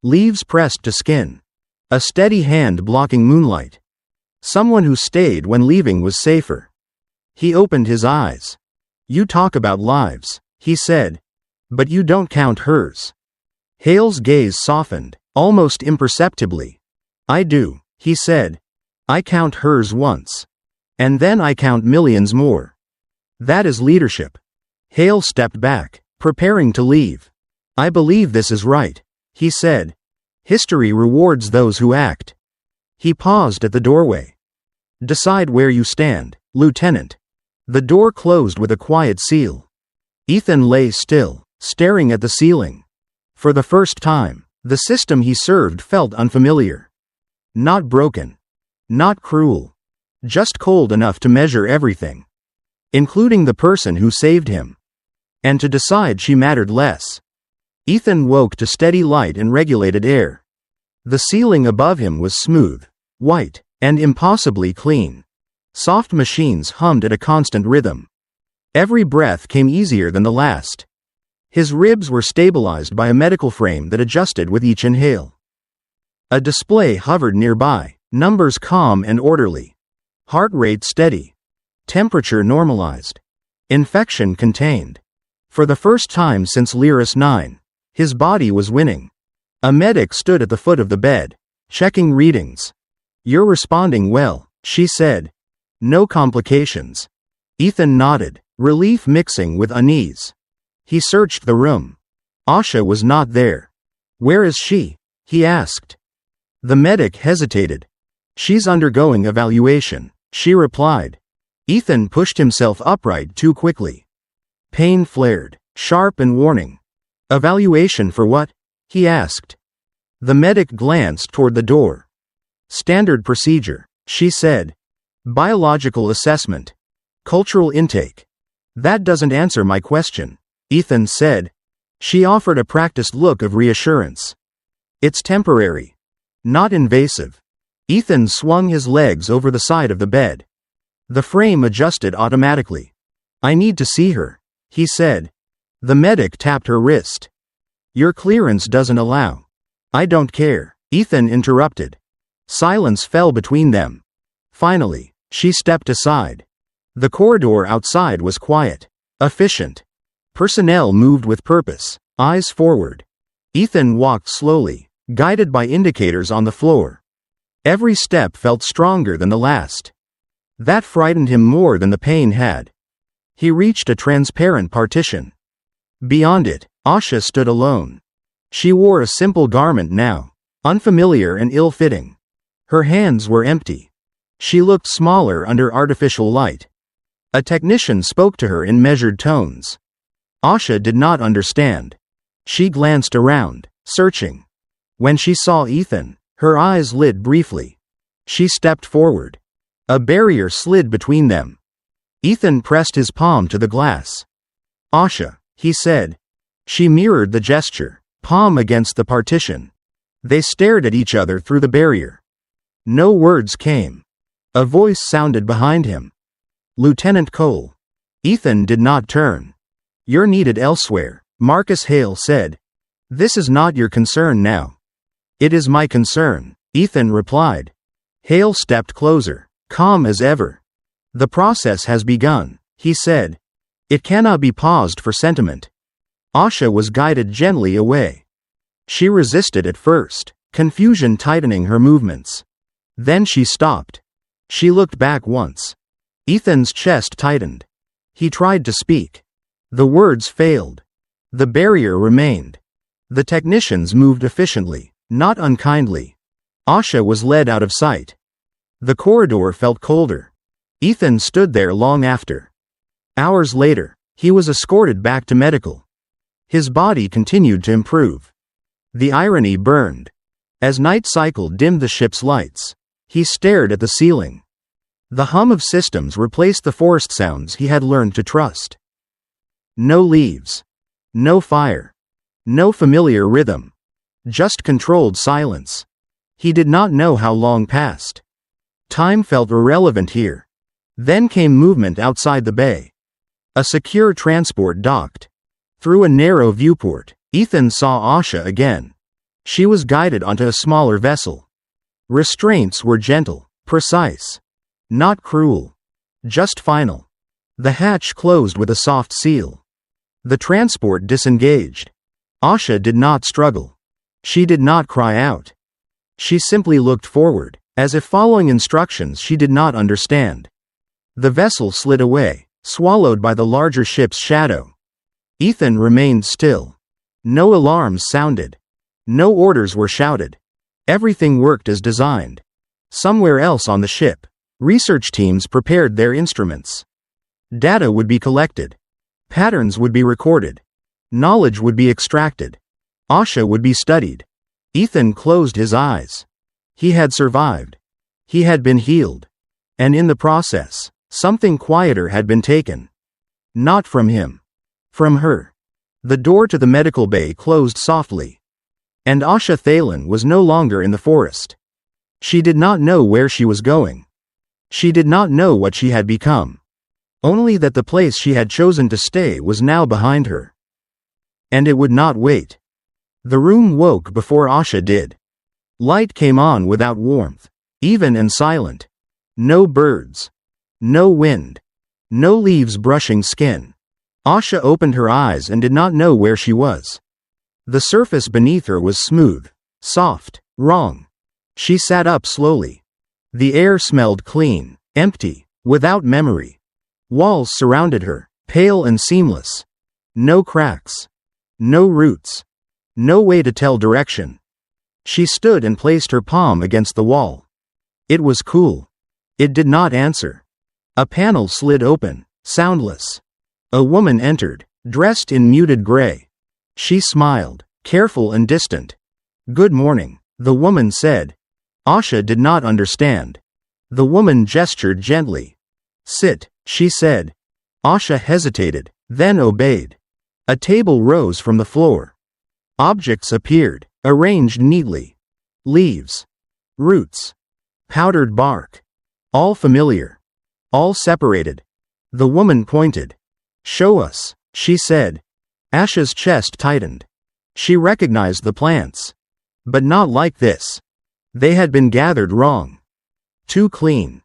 Leaves pressed to skin. A steady hand blocking moonlight. Someone who stayed when leaving was safer. He opened his eyes. You talk about lives, he said. But you don't count hers. Hale's gaze softened, almost imperceptibly. I do, he said. I count hers once. And then I count millions more. That is leadership. Hale stepped back, preparing to leave. I believe this is right, he said. History rewards those who act. He paused at the doorway. Decide where you stand, Lieutenant. The door closed with a quiet seal. Ethan lay still, staring at the ceiling. For the first time, the system he served felt unfamiliar. Not broken. Not cruel. Just cold enough to measure everything. Including the person who saved him. And to decide she mattered less. Ethan woke to steady light and regulated air. The ceiling above him was smooth, white, and impossibly clean. Soft machines hummed at a constant rhythm. Every breath came easier than the last. His ribs were stabilized by a medical frame that adjusted with each inhale. A display hovered nearby, numbers calm and orderly. Heart rate steady. Temperature normalized. Infection contained. For the first time since Lyris 9, his body was winning. A medic stood at the foot of the bed, checking readings. You're responding well, she said. No complications. Ethan nodded, relief mixing with unease. He searched the room. Asha was not there. Where is she? He asked. The medic hesitated. She's undergoing evaluation, she replied. Ethan pushed himself upright too quickly. Pain flared, sharp and warning. Evaluation for what? He asked. The medic glanced toward the door. Standard procedure, she said. Biological assessment. Cultural intake. That doesn't answer my question, Ethan said. She offered a practiced look of reassurance. It's temporary. Not invasive. Ethan swung his legs over the side of the bed. The frame adjusted automatically. I need to see her, he said. The medic tapped her wrist. Your clearance doesn't allow. I don't care, Ethan interrupted. Silence fell between them. Finally, she stepped aside. The corridor outside was quiet, efficient. Personnel moved with purpose, eyes forward. Ethan walked slowly, guided by indicators on the floor. Every step felt stronger than the last. That frightened him more than the pain had. He reached a transparent partition. Beyond it, Asha stood alone. She wore a simple garment now, unfamiliar and ill-fitting. Her hands were empty. She looked smaller under artificial light. A technician spoke to her in measured tones. Asha did not understand. She glanced around, searching. When she saw Ethan, her eyes lit briefly. She stepped forward. A barrier slid between them. Ethan pressed his palm to the glass. Asha, he said. She mirrored the gesture, palm against the partition. They stared at each other through the barrier. No words came. A voice sounded behind him. Lieutenant Cole. Ethan did not turn. You're needed elsewhere, Marcus Hale said. This is not your concern now. It is my concern, Ethan replied. Hale stepped closer, calm as ever. The process has begun, he said. It cannot be paused for sentiment. Asha was guided gently away. She resisted at first, confusion tightening her movements. Then she stopped. She looked back once. Ethan's chest tightened. He tried to speak. The words failed. The barrier remained. The technicians moved efficiently, not unkindly. Asha was led out of sight. The corridor felt colder. Ethan stood there long after. Hours later, he was escorted back to medical. His body continued to improve. The irony burned. As night cycle dimmed the ship's lights, he stared at the ceiling. The hum of systems replaced the forest sounds he had learned to trust. No leaves. No fire. No familiar rhythm. Just controlled silence. He did not know how long passed. Time felt irrelevant here. Then came movement outside the bay. A secure transport docked. Through a narrow viewport, Ethan saw Asha again. She was guided onto a smaller vessel. Restraints were gentle, precise. Not cruel. Just final. The hatch closed with a soft seal. The transport disengaged. Asha did not struggle. She did not cry out. She simply looked forward, as if following instructions she did not understand. The vessel slid away, swallowed by the larger ship's shadow. Ethan remained still. No alarms sounded. No orders were shouted. Everything worked as designed. Somewhere else on the ship, research teams prepared their instruments. Data would be collected. Patterns would be recorded. Knowledge would be extracted. Asha would be studied. Ethan closed his eyes. He had survived. He had been healed. And in the process, something quieter had been taken. Not from him. From her. The door to the medical bay closed softly. And Asha Thalen was no longer in the forest. She did not know where she was going. She did not know what she had become. Only that the place she had chosen to stay was now behind her. And it would not wait. The room woke before Asha did. Light came on without warmth, even and silent. No birds. No wind. No leaves brushing skin. Asha opened her eyes and did not know where she was. The surface beneath her was smooth, soft, wrong. She sat up slowly. The air smelled clean, empty, without memory. Walls surrounded her, pale and seamless. No cracks. No roots. No way to tell direction. She stood and placed her palm against the wall. It was cool. It did not answer. A panel slid open, soundless. A woman entered, dressed in muted gray. She smiled, careful and distant. "Good morning," the woman said. Asha did not understand. The woman gestured gently. "Sit," she said. Asha hesitated, then obeyed. A table rose from the floor. Objects appeared, arranged neatly. Leaves. Roots. Powdered bark. All familiar. All separated. The woman pointed. "Show us," she said. Asha's chest tightened. She recognized the plants. But not like this. They had been gathered wrong. Too clean.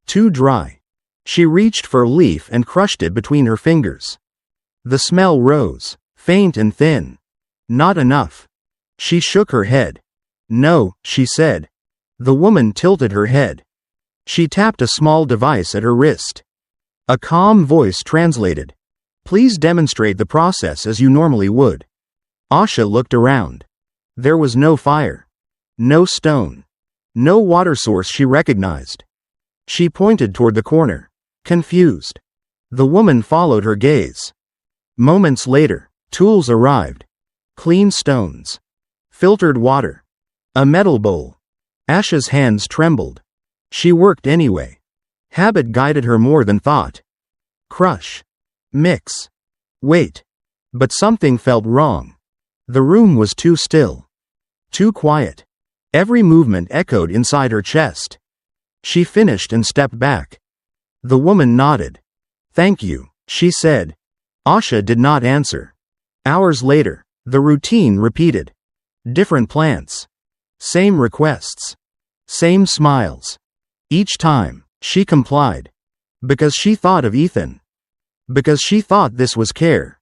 Too dry. She reached for a leaf and crushed it between her fingers. The smell rose, faint and thin. Not enough. She shook her head. "No," she said. The woman tilted her head. She tapped a small device at her wrist. A calm voice translated. "Please demonstrate the process as you normally would." Asha looked around. There was no fire. No stone. No water source she recognized. She pointed toward the corner, confused. The woman followed her gaze. Moments later, tools arrived. Clean stones. Filtered water. A metal bowl. Asha's hands trembled. She worked anyway. Habit guided her more than thought. Crush. Mix. Wait. But something felt wrong. The room was too still. Too quiet. Every movement echoed inside her chest. She finished and stepped back. The woman nodded. "Thank you," she said. Asha did not answer. Hours later, the routine repeated. Different plants. Same requests. Same smiles. Each time, she complied. Because she thought of Ethan. Because she thought this was care.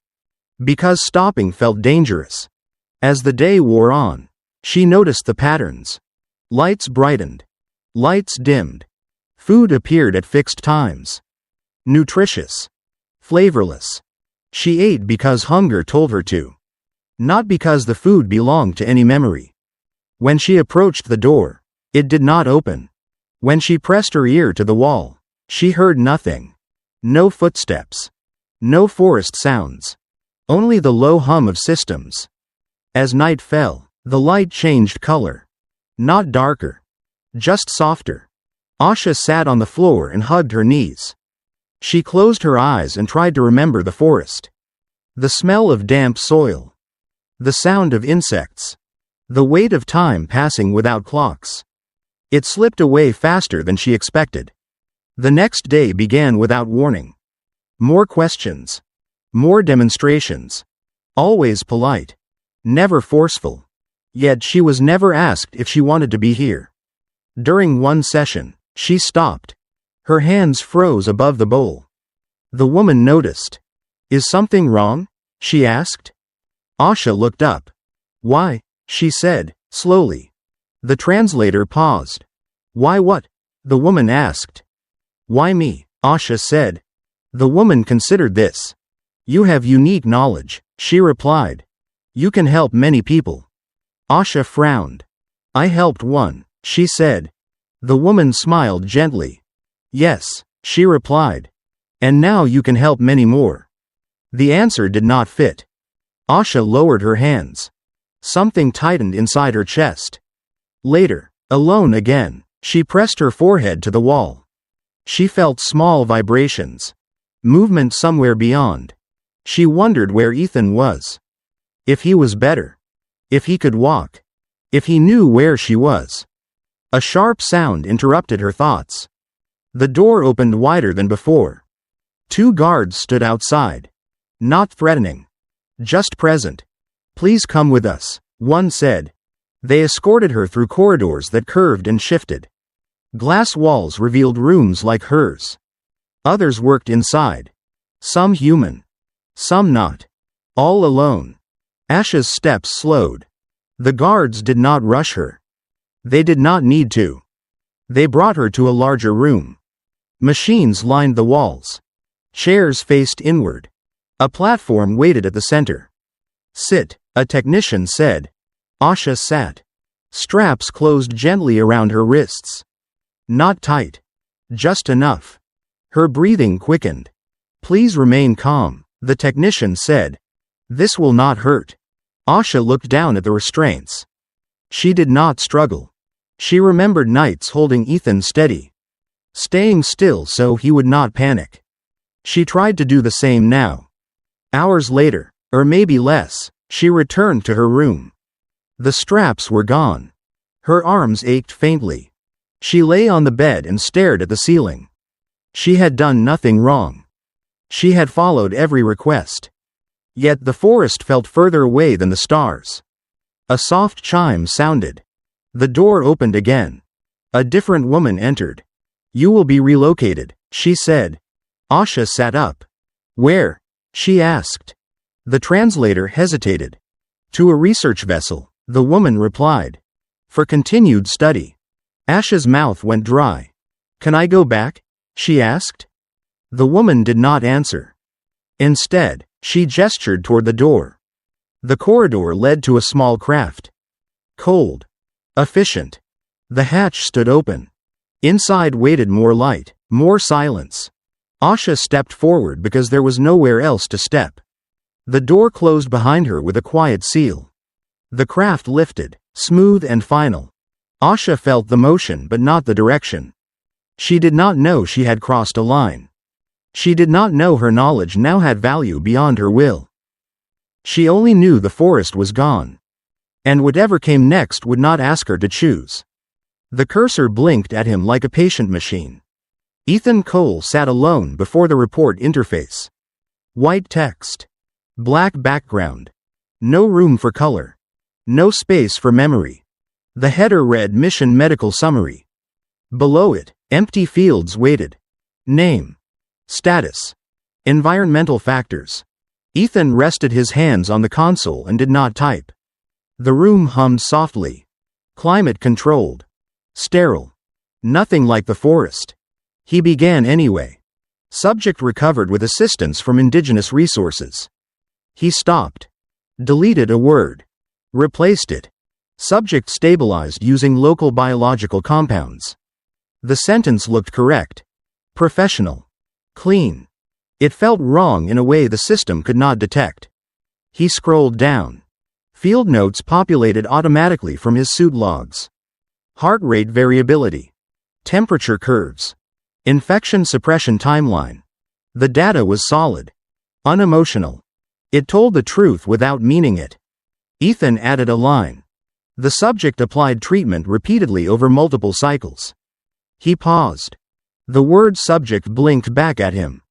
Because stopping felt dangerous. As the day wore on, she noticed the patterns. Lights brightened. Lights dimmed. Food appeared at fixed times. Nutritious. Flavorless. She ate because hunger told her to. Not because the food belonged to any memory. When she approached the door, it did not open. When she pressed her ear to the wall, she heard nothing. No footsteps. No forest sounds. Only the low hum of systems. As night fell, the light changed color. Not darker. Just softer. Asha sat on the floor and hugged her knees. She closed her eyes and tried to remember the forest. The smell of damp soil. The sound of insects. The weight of time passing without clocks. It slipped away faster than she expected. The next day began without warning. More questions. More demonstrations. Always polite. Never forceful. Yet she was never asked if she wanted to be here. During one session, she stopped. Her hands froze above the bowl. The woman noticed. "Is something wrong?" she asked. Asha looked up. "Why?" she said, slowly. The translator paused. "Why what?" the woman asked. "Why me?" Asha said. The woman considered this. "You have unique knowledge," she replied. "You can help many people." Asha frowned. "I helped one," she said. The woman smiled gently. "Yes," she replied. "And now you can help many more." The answer did not fit. Asha lowered her hands. Something tightened inside her chest. Later, alone again, she pressed her forehead to the wall. She felt small vibrations. Movement somewhere beyond. She wondered where Ethan was. If he was better. If he could walk. If he knew where she was. A sharp sound interrupted her thoughts. The door opened wider than before. Two guards stood outside. Not threatening. Just present. "Please come with us," one said. They escorted her through corridors that curved and shifted. Glass walls revealed rooms like hers. Others worked inside. Some human. Some not. All alone. Asha's steps slowed. The guards did not rush her. They did not need to. They brought her to a larger room. Machines lined the walls. Chairs faced inward. A platform waited at the center. "Sit," a technician said. Asha sat. Straps closed gently around her wrists. Not tight. Just enough. Her breathing quickened. "Please remain calm," the technician said. "This will not hurt." Asha looked down at the restraints. She did not struggle. She remembered nights holding Ethan steady. Staying still so he would not panic. She tried to do the same now. Hours later, or maybe less, she returned to her room. The straps were gone. Her arms ached faintly. She lay on the bed and stared at the ceiling. She had done nothing wrong. She had followed every request. Yet the forest felt further away than the stars. A soft chime sounded. The door opened again. A different woman entered. "You will be relocated," she said. Asha sat up. "Where?" she asked. The translator hesitated. "To a research vessel," the woman replied. "For continued study." Asha's mouth went dry. "Can I go back?" she asked. The woman did not answer. Instead, she gestured toward the door. The corridor led to a small craft. Cold. Efficient. The hatch stood open. Inside waited more light, more silence. Asha stepped forward because there was nowhere else to step. The door closed behind her with a quiet seal. The craft lifted, smooth and final. Asha felt the motion but not the direction. She did not know she had crossed a line. She did not know her knowledge now had value beyond her will. She only knew the forest was gone. And whatever came next would not ask her to choose. The cursor blinked at him like a patient machine. Ethan Cole sat alone before the report interface. White text. Black background. No room for color. No space for memory. The header read Mission Medical Summary. Below it, empty fields waited. Name. Status. Environmental factors. Ethan rested his hands on the console and did not type. The room hummed softly. Climate controlled. Sterile. Nothing like the forest. He began anyway. Subject recovered with assistance from indigenous resources. He stopped. Deleted a word. Replaced it. Subject stabilized using local biological compounds. The sentence looked correct. Professional. Clean. It felt wrong in a way the system could not detect. He scrolled down. Field notes populated automatically from his suit logs. Heart rate variability. Temperature curves. Infection suppression timeline. The data was solid. Unemotional. It told the truth without meaning it. Ethan added a line. The subject applied treatment repeatedly over multiple cycles. He paused. The word subject blinked back at him.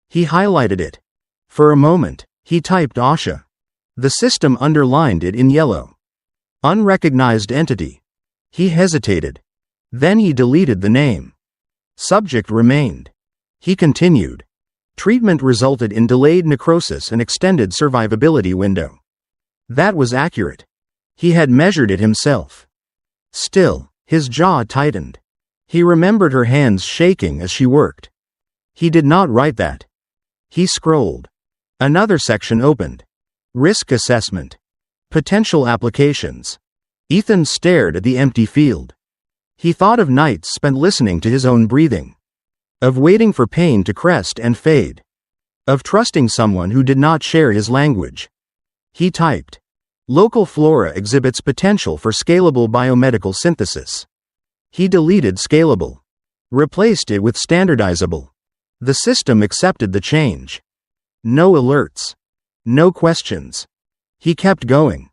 He highlighted it. For a moment, he typed Asha. The system underlined it in yellow. Unrecognized entity. He hesitated. Then he deleted the name. Subject remained. He continued. Treatment resulted in delayed necrosis and extended survivability window. That was accurate. He had measured it himself. Still, his jaw tightened. He remembered her hands shaking as she worked. He did not write that. He scrolled. Another section opened. Risk assessment. Potential applications. Ethan stared at the empty field. He thought of nights spent listening to his own breathing. Of waiting for pain to crest and fade. Of trusting someone who did not share his language. He typed. Local flora exhibits potential for scalable biomedical synthesis. He deleted scalable. Replaced it with standardizable. The system accepted the change. No alerts. No questions. He kept going.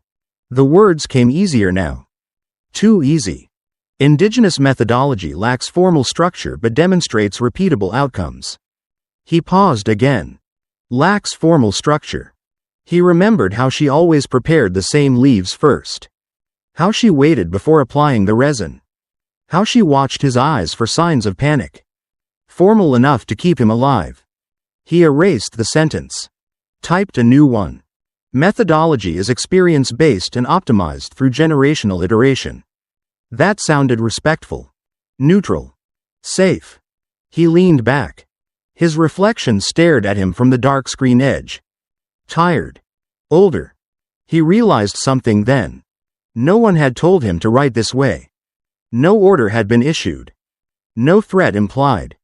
The words came easier now. Too easy. Indigenous methodology lacks formal structure but demonstrates repeatable outcomes. He paused again. Lacks formal structure. He remembered how she always prepared the same leaves first. How she waited before applying the resin. How she watched his eyes for signs of panic. Formal enough to keep him alive. He erased the sentence. Typed a new one. Methodology is experience-based and optimized through generational iteration. That sounded respectful. Neutral. Safe. He leaned back. His reflection stared at him from the dark screen edge. Tired. Older. He realized something then. No one had told him to write this way. No order had been issued. No threat implied.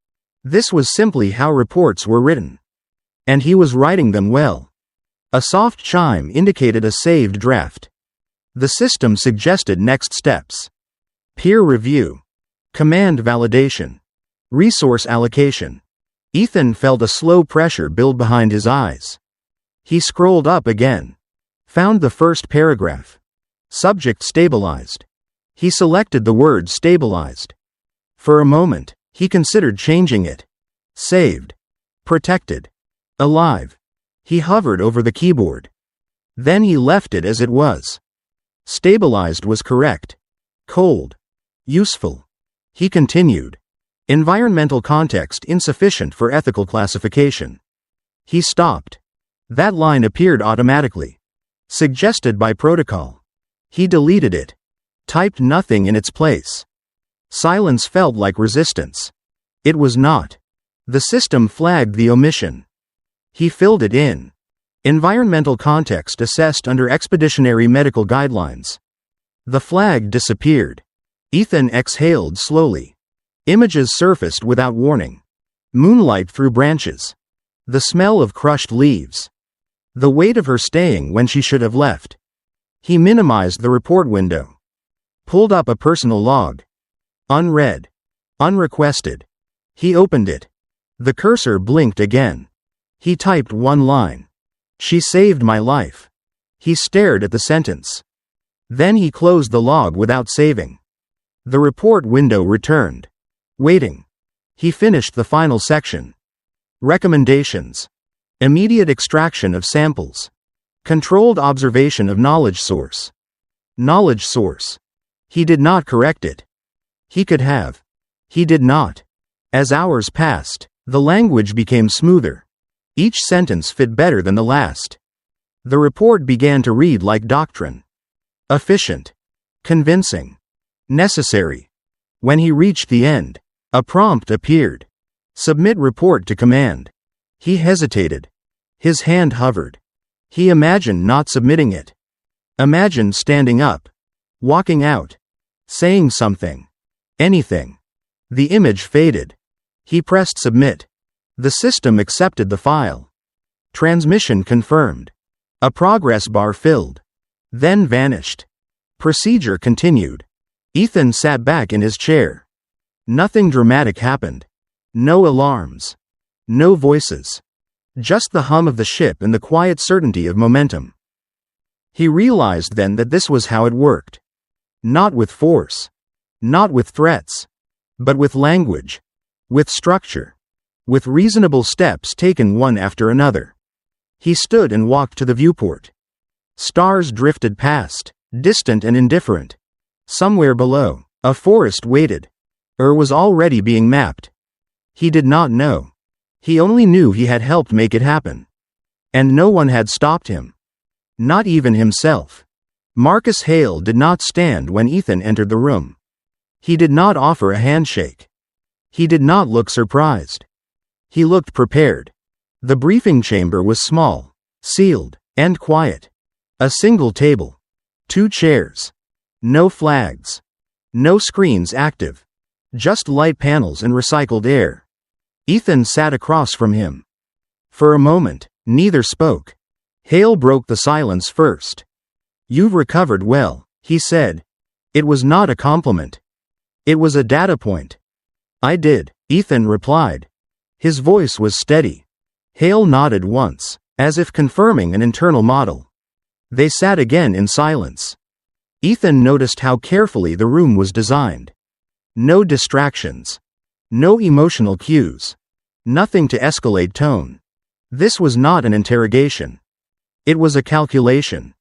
This was simply how reports were written. And he was writing them well. A soft chime indicated a saved draft. The system suggested next steps. Peer review. Command validation. Resource allocation. Ethan felt a slow pressure build behind his eyes. He scrolled up again. Found the first paragraph. Subject stabilized. He selected the word stabilized. For a moment, he considered changing it. Saved. Protected. Alive. He hovered over the keyboard. Then he left it as it was. Stabilized was correct. Cold. Useful. He continued. Environmental context insufficient for ethical classification. He stopped. That line appeared automatically. Suggested by protocol. He deleted it. Typed nothing in its place. Silence felt like resistance. It was not. The system flagged the omission. He filled it in. Environmental context assessed under expeditionary medical guidelines. The flag disappeared. Ethan exhaled slowly. Images surfaced without warning. Moonlight through branches. The smell of crushed leaves. The weight of her staying when she should have left. He minimized the report window. Pulled up a personal log. Unread. Unrequested. He opened it. The cursor blinked again. He typed one line. She saved my life. He stared at the sentence. Then he closed the log without saving. The report window returned. Waiting. He finished the final section. Recommendations. Immediate extraction of samples. Controlled observation of knowledge source. Knowledge source. He did not correct it. He could have. He did not. As hours passed, the language became smoother. Each sentence fit better than the last. The report began to read like doctrine. Efficient. Convincing. Necessary. When he reached the end, a prompt appeared. Submit report to command. He hesitated. His hand hovered. He imagined not submitting it. Imagined standing up. Walking out. Saying something. Anything. The image faded. He pressed submit. The system accepted the file. Transmission confirmed. A progress bar filled. Then vanished. Procedure continued. Ethan sat back in his chair. Nothing dramatic happened. No alarms. No voices. Just the hum of the ship and the quiet certainty of momentum. He realized then that this was how it worked. Not with force. Not with threats. But with language. With structure. With reasonable steps taken one after another. He stood and walked to the viewport. Stars drifted past, distant and indifferent. Somewhere below, a forest waited. Was already being mapped. He did not know. He only knew he had helped make it happen. And no one had stopped him. Not even himself. Marcus Hale did not stand when Ethan entered the room. He did not offer a handshake. He did not look surprised. He looked prepared. The briefing chamber was small, sealed, and quiet. A single table. 2 chairs. No flags. No screens active. Just light panels and recycled air. Ethan sat across from him. For a moment, neither spoke. Hale broke the silence first. "You've recovered well," he said. It was not a compliment. It was a data point. "I did," Ethan replied. His voice was steady. Hale nodded once, as if confirming an internal model. They sat again in silence. Ethan noticed how carefully the room was designed. No distractions. No emotional cues. Nothing to escalate tone. This was not an interrogation. It was a calculation.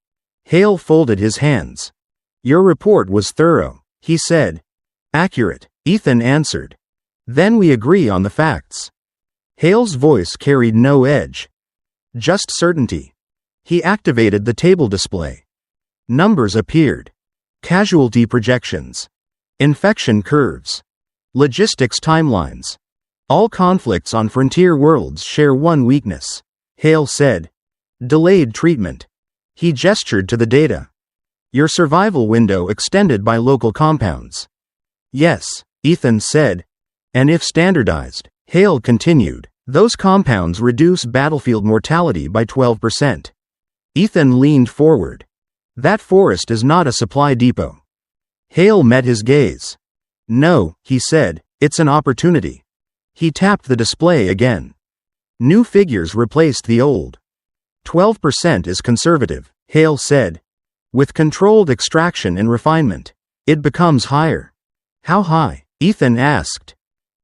Hale folded his hands. "Your report was thorough," he said. "Accurate," Ethan answered. "Then we agree on the facts." Hale's voice carried no edge. Just certainty. He activated the table display. Numbers appeared. Casualty projections. Infection curves. Logistics timelines. All conflicts on frontier worlds share one weakness, Hale said. Delayed treatment. He gestured to the data. Your survival window extended by local compounds. Yes, Ethan said. And if standardized, Hale continued, those compounds reduce battlefield mortality by 12%. Ethan leaned forward. That forest is not a supply depot. Hale met his gaze. No, he said, it's an opportunity. He tapped the display again. New figures replaced the old. 12% is conservative, Hale said. With controlled extraction and refinement, it becomes higher. How high? Ethan asked.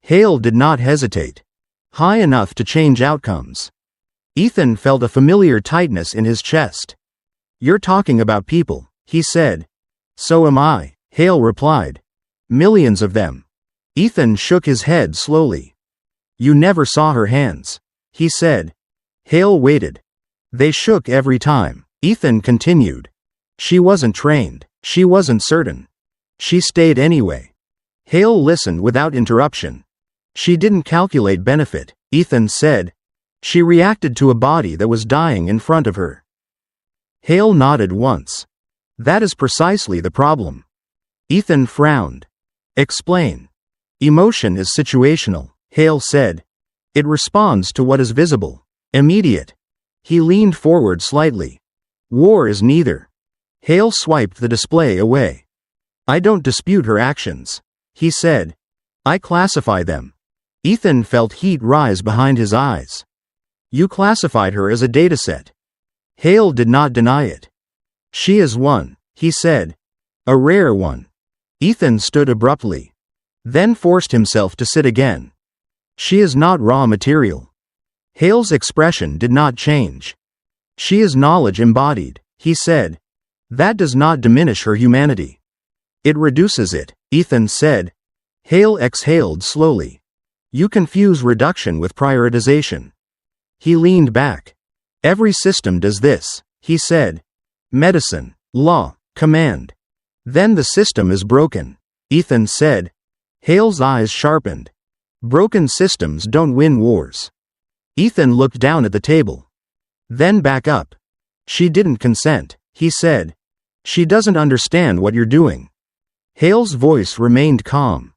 Hale did not hesitate. High enough to change outcomes. Ethan felt a familiar tightness in his chest. You're talking about people, he said. So am I, Hale replied. Millions of them. Ethan shook his head slowly. You never saw her hands, he said. Hale waited. They shook every time, Ethan continued. She wasn't trained, she wasn't certain. She stayed anyway. Hale listened without interruption. She didn't calculate benefit, Ethan said. She reacted to a body that was dying in front of her. Hale nodded once. That is precisely the problem. Ethan frowned. Explain. Emotion is situational, Hale said. It responds to what is visible, immediate. He leaned forward slightly. War is neither. Hale swiped the display away. I don't dispute her actions, he said. I classify them. Ethan felt heat rise behind his eyes. You classified her as a dataset. Hale did not deny it. She is one, he said. A rare one. Ethan stood abruptly. Then forced himself to sit again. She is not raw material. Hale's expression did not change. She is knowledge embodied, he said. That does not diminish her humanity. It reduces it, Ethan said. Hale exhaled slowly. You confuse reduction with prioritization. He leaned back. Every system does this, he said. Medicine, law, command. Then the system is broken, Ethan said. Hale's eyes sharpened. Broken systems don't win wars. Ethan looked down at the table. Then back up. She didn't consent, he said. She doesn't understand what you're doing. Hale's voice remained calm.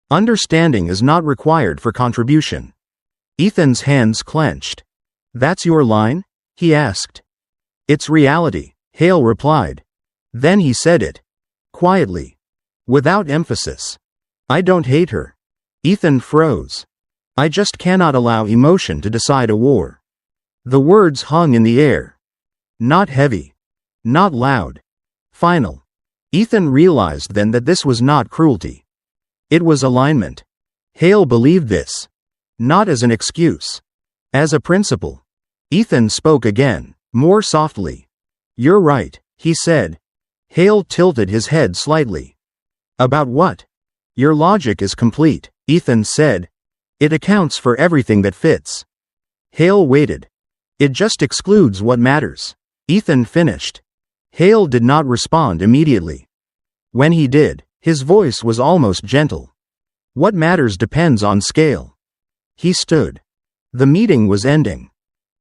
Understanding is not required for contribution. Ethan's hands clenched. That's your line? He asked. It's reality, Hale replied. Then he said it. Quietly. Without emphasis. I don't hate her. Ethan froze. I just cannot allow emotion to decide a war. The words hung in the air. Not heavy. Not loud. Final. Ethan realized then that this was not cruelty. It was alignment. Hale believed this. Not as an excuse. As a principle. Ethan spoke again, more softly. You're right, he said. Hale tilted his head slightly. About what? Your logic is complete, Ethan said. It accounts for everything that fits. Hale waited. It just excludes what matters. Ethan finished. Hale did not respond immediately. When he did, his voice was almost gentle. What matters depends on scale. He stood. The meeting was ending.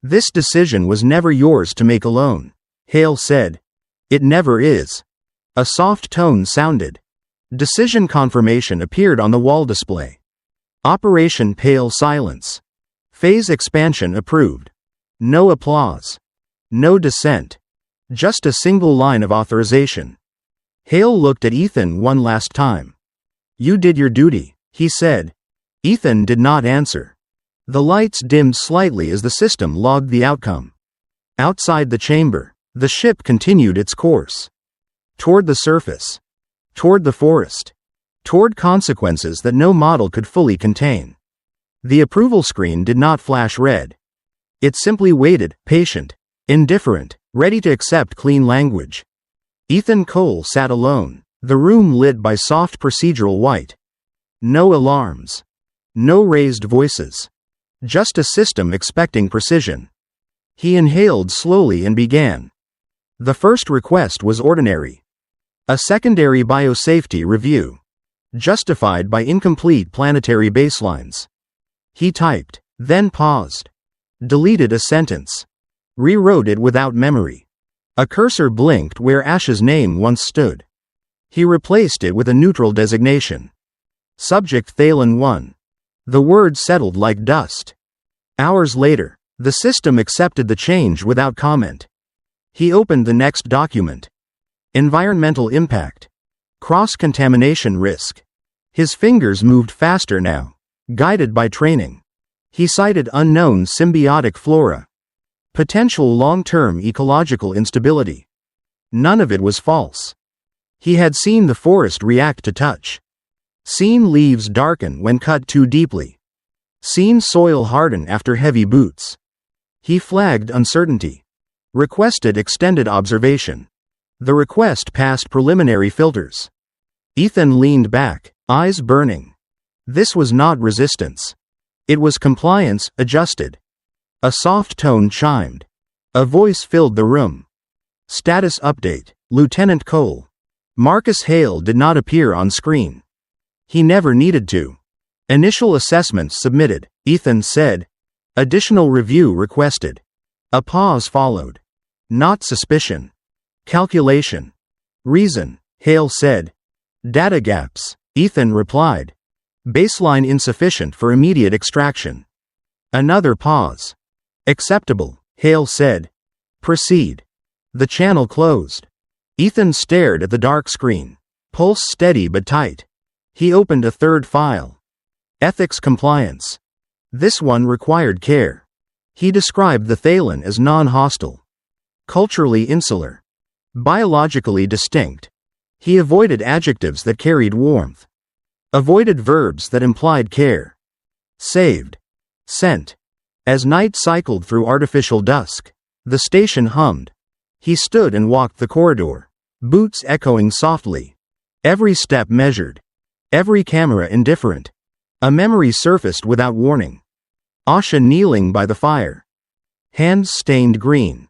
This decision was never yours to make alone, Hale said. It never is. A soft tone sounded. Decision confirmation appeared on the wall display. Operation Pale Silence. Phase expansion approved. No applause. No dissent. Just a single line of authorization. Hale looked at Ethan one last time. You did your duty, he said. Ethan did not answer. The lights dimmed slightly as the system logged the outcome. Outside the chamber, the ship continued its course. Toward the surface. Toward the forest. Toward consequences that no model could fully contain. The approval screen did not flash red. It simply waited, patient, indifferent, ready to accept clean language. Ethan Cole sat alone, the room lit by soft procedural white. No alarms. No raised voices. Just a system expecting precision. He inhaled slowly and began. The first request was ordinary. A secondary biosafety review. Justified by incomplete planetary baselines. He typed, then paused. Deleted a sentence. Rewrote it without memory. A cursor blinked where Ash's name once stood. He replaced it with a neutral designation. Subject Thalen 1. The word settled like dust. Hours later, the system accepted the change without comment. He opened the next document. Environmental impact. Cross-contamination risk. His fingers moved faster now, guided by training. He cited unknown symbiotic flora. Potential long-term ecological instability. None of it was false. He had seen the forest react to touch. Seen leaves darken when cut too deeply. Seen soil harden after heavy boots. He flagged uncertainty. Requested extended observation. The request passed preliminary filters. Ethan leaned back, eyes burning. This was not resistance. It was compliance, adjusted. A soft tone chimed. A voice filled the room. Status update, Lieutenant Cole. Marcus Hale did not appear on screen. He never needed to. Initial assessments submitted, Ethan said. Additional review requested. A pause followed. Not suspicion. Calculation. Reason, Hale said. Data gaps, Ethan replied. Baseline insufficient for immediate extraction. Another pause. Acceptable, Hale said. Proceed. The channel closed. Ethan stared at the dark screen. Pulse steady but tight. He opened a third file. Ethics compliance. This one required care. He described the Thalen as non-hostile. Culturally insular. Biologically distinct. He avoided adjectives that carried warmth. Avoided verbs that implied care. Saved. Sent. As night cycled through artificial dusk, the station hummed. He stood and walked the corridor, boots echoing softly. Every step measured. Every camera indifferent. A memory surfaced without warning. Asha kneeling by the fire. Hands stained green.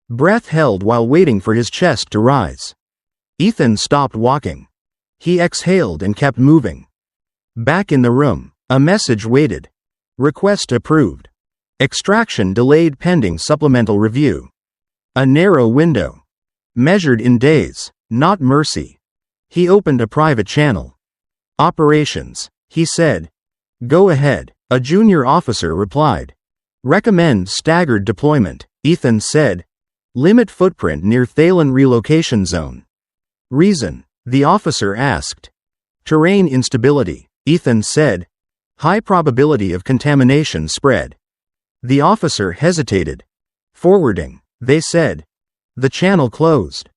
Breath held while waiting for his chest to rise. Ethan stopped walking. He exhaled and kept moving. Back in the room, a message waited. Request approved. Extraction delayed pending supplemental review. A narrow window. Measured in days, not mercy. He opened a private channel. Operations, he said. Go ahead, a junior officer replied. Recommend staggered deployment, Ethan said. Limit footprint near Thalen relocation zone. Reason, the officer asked. Terrain instability, Ethan said. High probability of contamination spread. The officer hesitated. Forwarding, they said. The channel closed.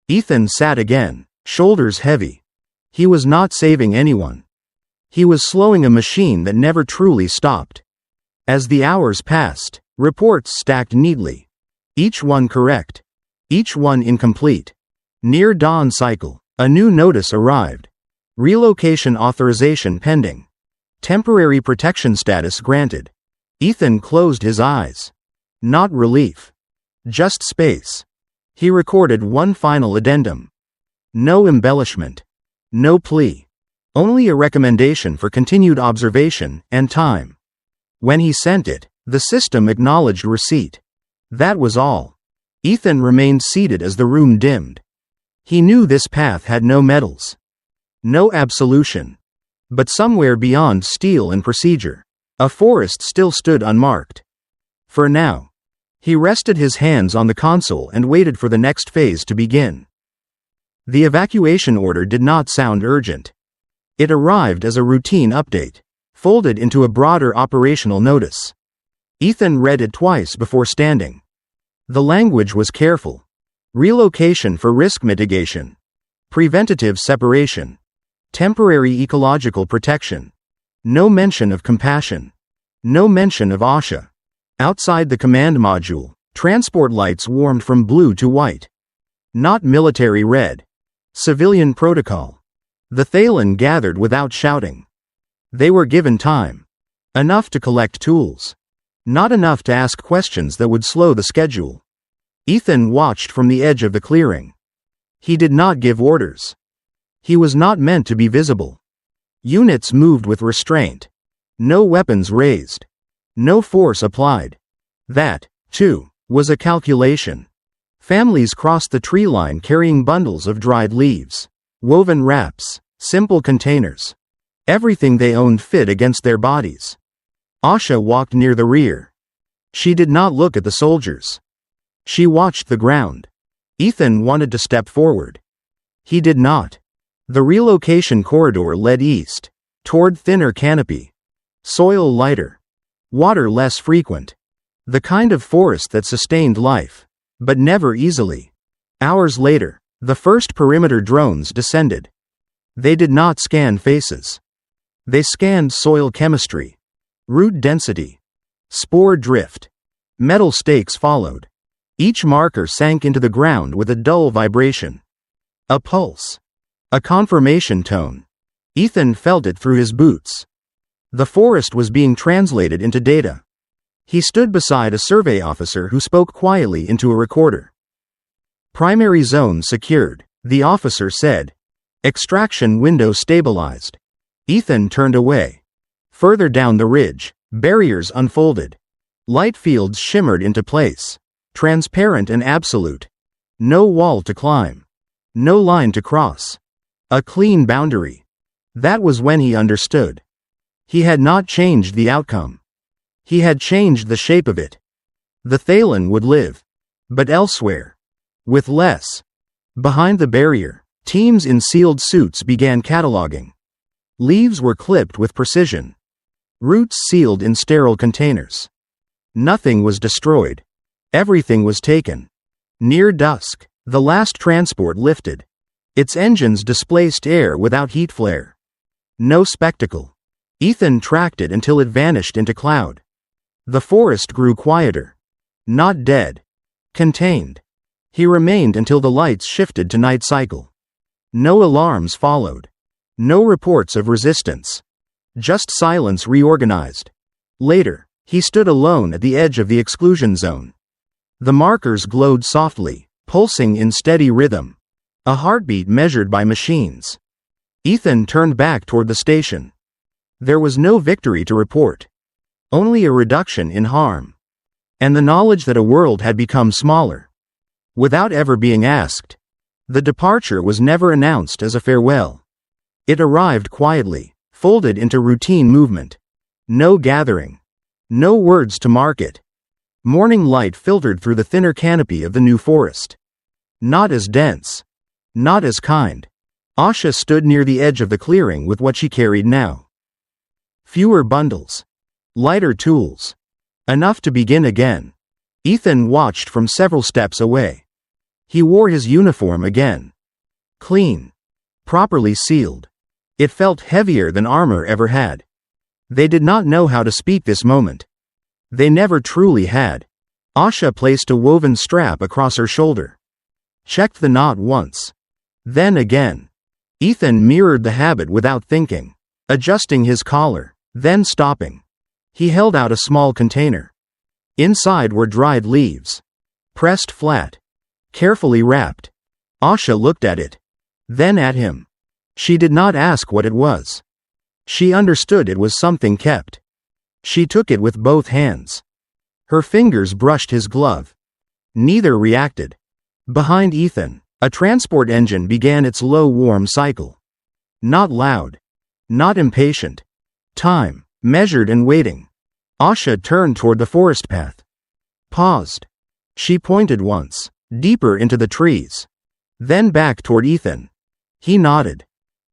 Ethan sat again, shoulders heavy. He was not saving anyone. He was slowing a machine that never truly stopped. As the hours passed, reports stacked neatly. Each one correct. Each one incomplete. Near dawn cycle, a new notice arrived. Relocation authorization pending. Temporary protection status granted. Ethan closed his eyes. Not relief. Just space. He recorded one final addendum. No embellishment. No plea. Only a recommendation for continued observation and time. When he sent it, the system acknowledged receipt. That was all. Ethan remained seated as the room dimmed. He knew this path had no medals. No absolution. But somewhere beyond steel and procedure, a forest still stood unmarked. For now. He rested his hands on the console and waited for the next phase to begin. The evacuation order did not sound urgent. It arrived as a routine update, folded into a broader operational notice. Ethan read it twice before standing. The language was careful. Relocation for risk mitigation. Preventative separation. Temporary ecological protection. No mention of compassion. No mention of Asha. Outside the command module, transport lights warmed from blue to white. Not military red. Civilian protocol. The Thalen gathered without shouting. They were given time. Enough to collect tools. Not enough to ask questions that would slow the schedule. Ethan watched from the edge of the clearing. He did not give orders. He was not meant to be visible. Units moved with restraint. No weapons raised. No force applied. That, too, was a calculation. Families crossed the tree line carrying bundles of dried leaves. Woven wraps. Simple containers. Everything they owned fit against their bodies. Asha walked near the rear. She did not look at the soldiers. She watched the ground. Ethan wanted to step forward. He did not. The relocation corridor led east, toward thinner canopy. Soil lighter. Water less frequent. The kind of forest that sustained life, but never easily. Hours later, the first perimeter drones descended. They did not scan faces. They scanned soil chemistry. Root density. Spore drift. Metal stakes followed. Each marker sank into the ground with a dull vibration. A pulse. A confirmation tone. Ethan felt it through his boots. The forest was being translated into data. He stood beside a survey officer who spoke quietly into a recorder. Primary zone secured, the officer said. Extraction window stabilized. Ethan turned away. Further down the ridge, barriers unfolded. Light fields shimmered into place. Transparent and absolute. No wall to climb. No line to cross. A clean boundary. That was when he understood. He had not changed the outcome. He had changed the shape of it. The Thalen would live. But elsewhere. With less. Behind the barrier, teams in sealed suits began cataloging. Leaves were clipped with precision. Roots sealed in sterile containers. Nothing was destroyed. Everything was taken. Near dusk, the last transport lifted. Its engines displaced air without heat flare. No spectacle. Ethan tracked it until it vanished into cloud. The forest grew quieter. Not dead. Contained. He remained until the lights shifted to night cycle. No alarms followed. No reports of resistance. Just silence reorganized. Later, he stood alone at the edge of the exclusion zone. The markers glowed softly, pulsing in steady rhythm. A heartbeat measured by machines. Ethan turned back toward the station. There was no victory to report. Only a reduction in harm. And the knowledge that a world had become smaller. Without ever being asked. The departure was never announced as a farewell. It arrived quietly, folded into routine movement. No gathering. No words to mark it. Morning light filtered through the thinner canopy of the new forest. Not as dense. Not as kind. Asha stood near the edge of the clearing with what she carried now. Fewer bundles. Lighter tools. Enough to begin again. Ethan watched from several steps away. He wore his uniform again. Clean. Properly sealed. It felt heavier than armor ever had. They did not know how to speak this moment. They never truly had. Asha placed a woven strap across her shoulder. Checked the knot once. Then again. Ethan mirrored the habit without thinking. Adjusting his collar. Then stopping. He held out a small container. Inside were dried leaves. Pressed flat. Carefully wrapped. Asha looked at it. Then at him. She did not ask what it was. She understood it was something kept. She took it with both hands. Her fingers brushed his glove. Neither reacted. Behind Ethan, a transport engine began its low warm cycle. Not loud. Not impatient. Time, measured and waiting. Asha turned toward the forest path. Paused. She pointed once, deeper into the trees. Then back toward Ethan. He nodded.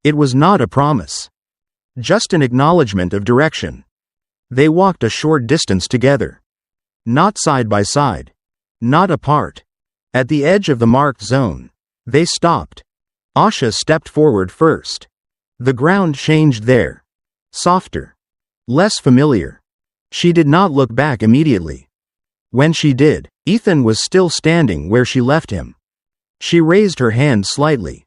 It was not a promise. Just an acknowledgement of direction. They walked a short distance together. Not side by side. Not apart. At the edge of the marked zone. They stopped. Asha stepped forward first. The ground changed there. Softer. Less familiar. She did not look back immediately. When she did, Ethan was still standing where she left him. She raised her hand slightly.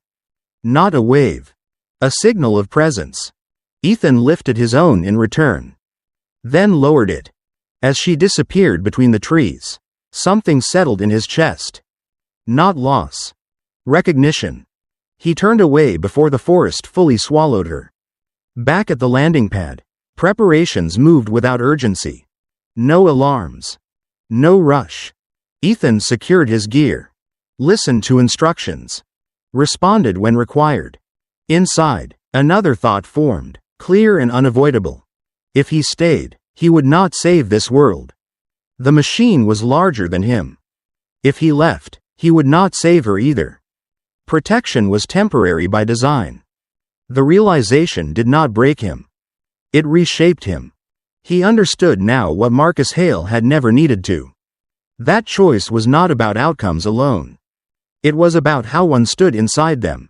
Not a wave. A signal of presence. Ethan lifted his own in return. Then lowered it. As she disappeared between the trees, something settled in his chest. Not loss. Recognition. He turned away before the forest fully swallowed her. Back at the landing pad, preparations moved without urgency. No alarms. No rush. Ethan secured his gear. Listened to instructions. Responded when required. Inside, another thought formed, clear and unavoidable. If he stayed, he would not save this world. The machine was larger than him. If he left, he would not save her either. Protection was temporary by design. The realization did not break him. It reshaped him. He understood now what Marcus Hale had never needed to. That choice was not about outcomes alone. It was about how one stood inside them.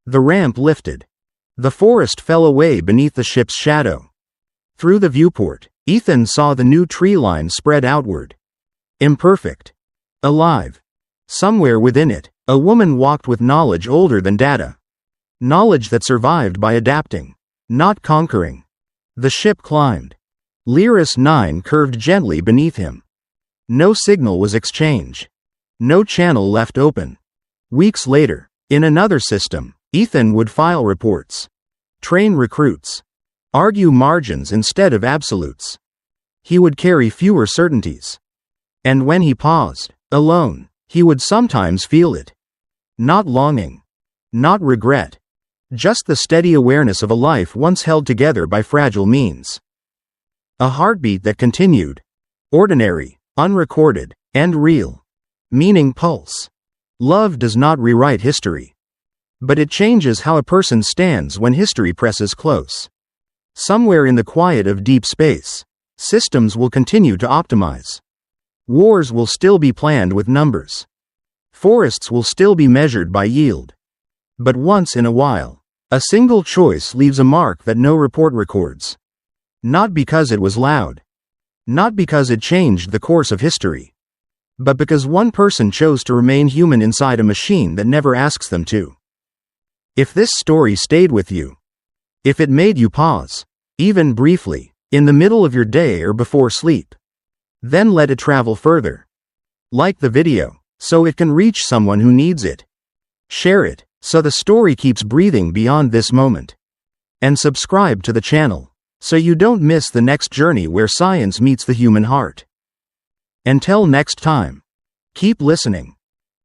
The ramp lifted. The forest fell away beneath the ship's shadow. Through the viewport, Ethan saw the new tree line spread outward. Imperfect. Alive. Somewhere within it, a woman walked with knowledge older than data. Knowledge that survived by adapting, not conquering. The ship climbed. Lyris 9 curved gently beneath him. No signal was exchanged. No channel left open. Weeks later, in another system, Ethan would file reports. Train recruits. Argue margins instead of absolutes. He would carry fewer certainties. And when he paused, alone, he would sometimes feel it. Not longing. Not regret. Just the steady awareness of a life once held together by fragile means. A heartbeat that continued. Ordinary, unrecorded, and real. Meaning pulse. Love does not rewrite history. But it changes how a person stands when history presses close. Somewhere in the quiet of deep space, systems will continue to optimize. Wars will still be planned with numbers. Forests will still be measured by yield. But once in a while, a single choice leaves a mark that no report records. Not because it was loud. Not because it changed the course of history. But because one person chose to remain human inside a machine that never asks them to. If this story stayed with you, if it made you pause, even briefly, in the middle of your day or before sleep, then let it travel further. Like the video, so it can reach someone who needs it. Share it, so the story keeps breathing beyond this moment. And subscribe to the channel, so you don't miss the next journey where science meets the human heart. Until next time, keep listening.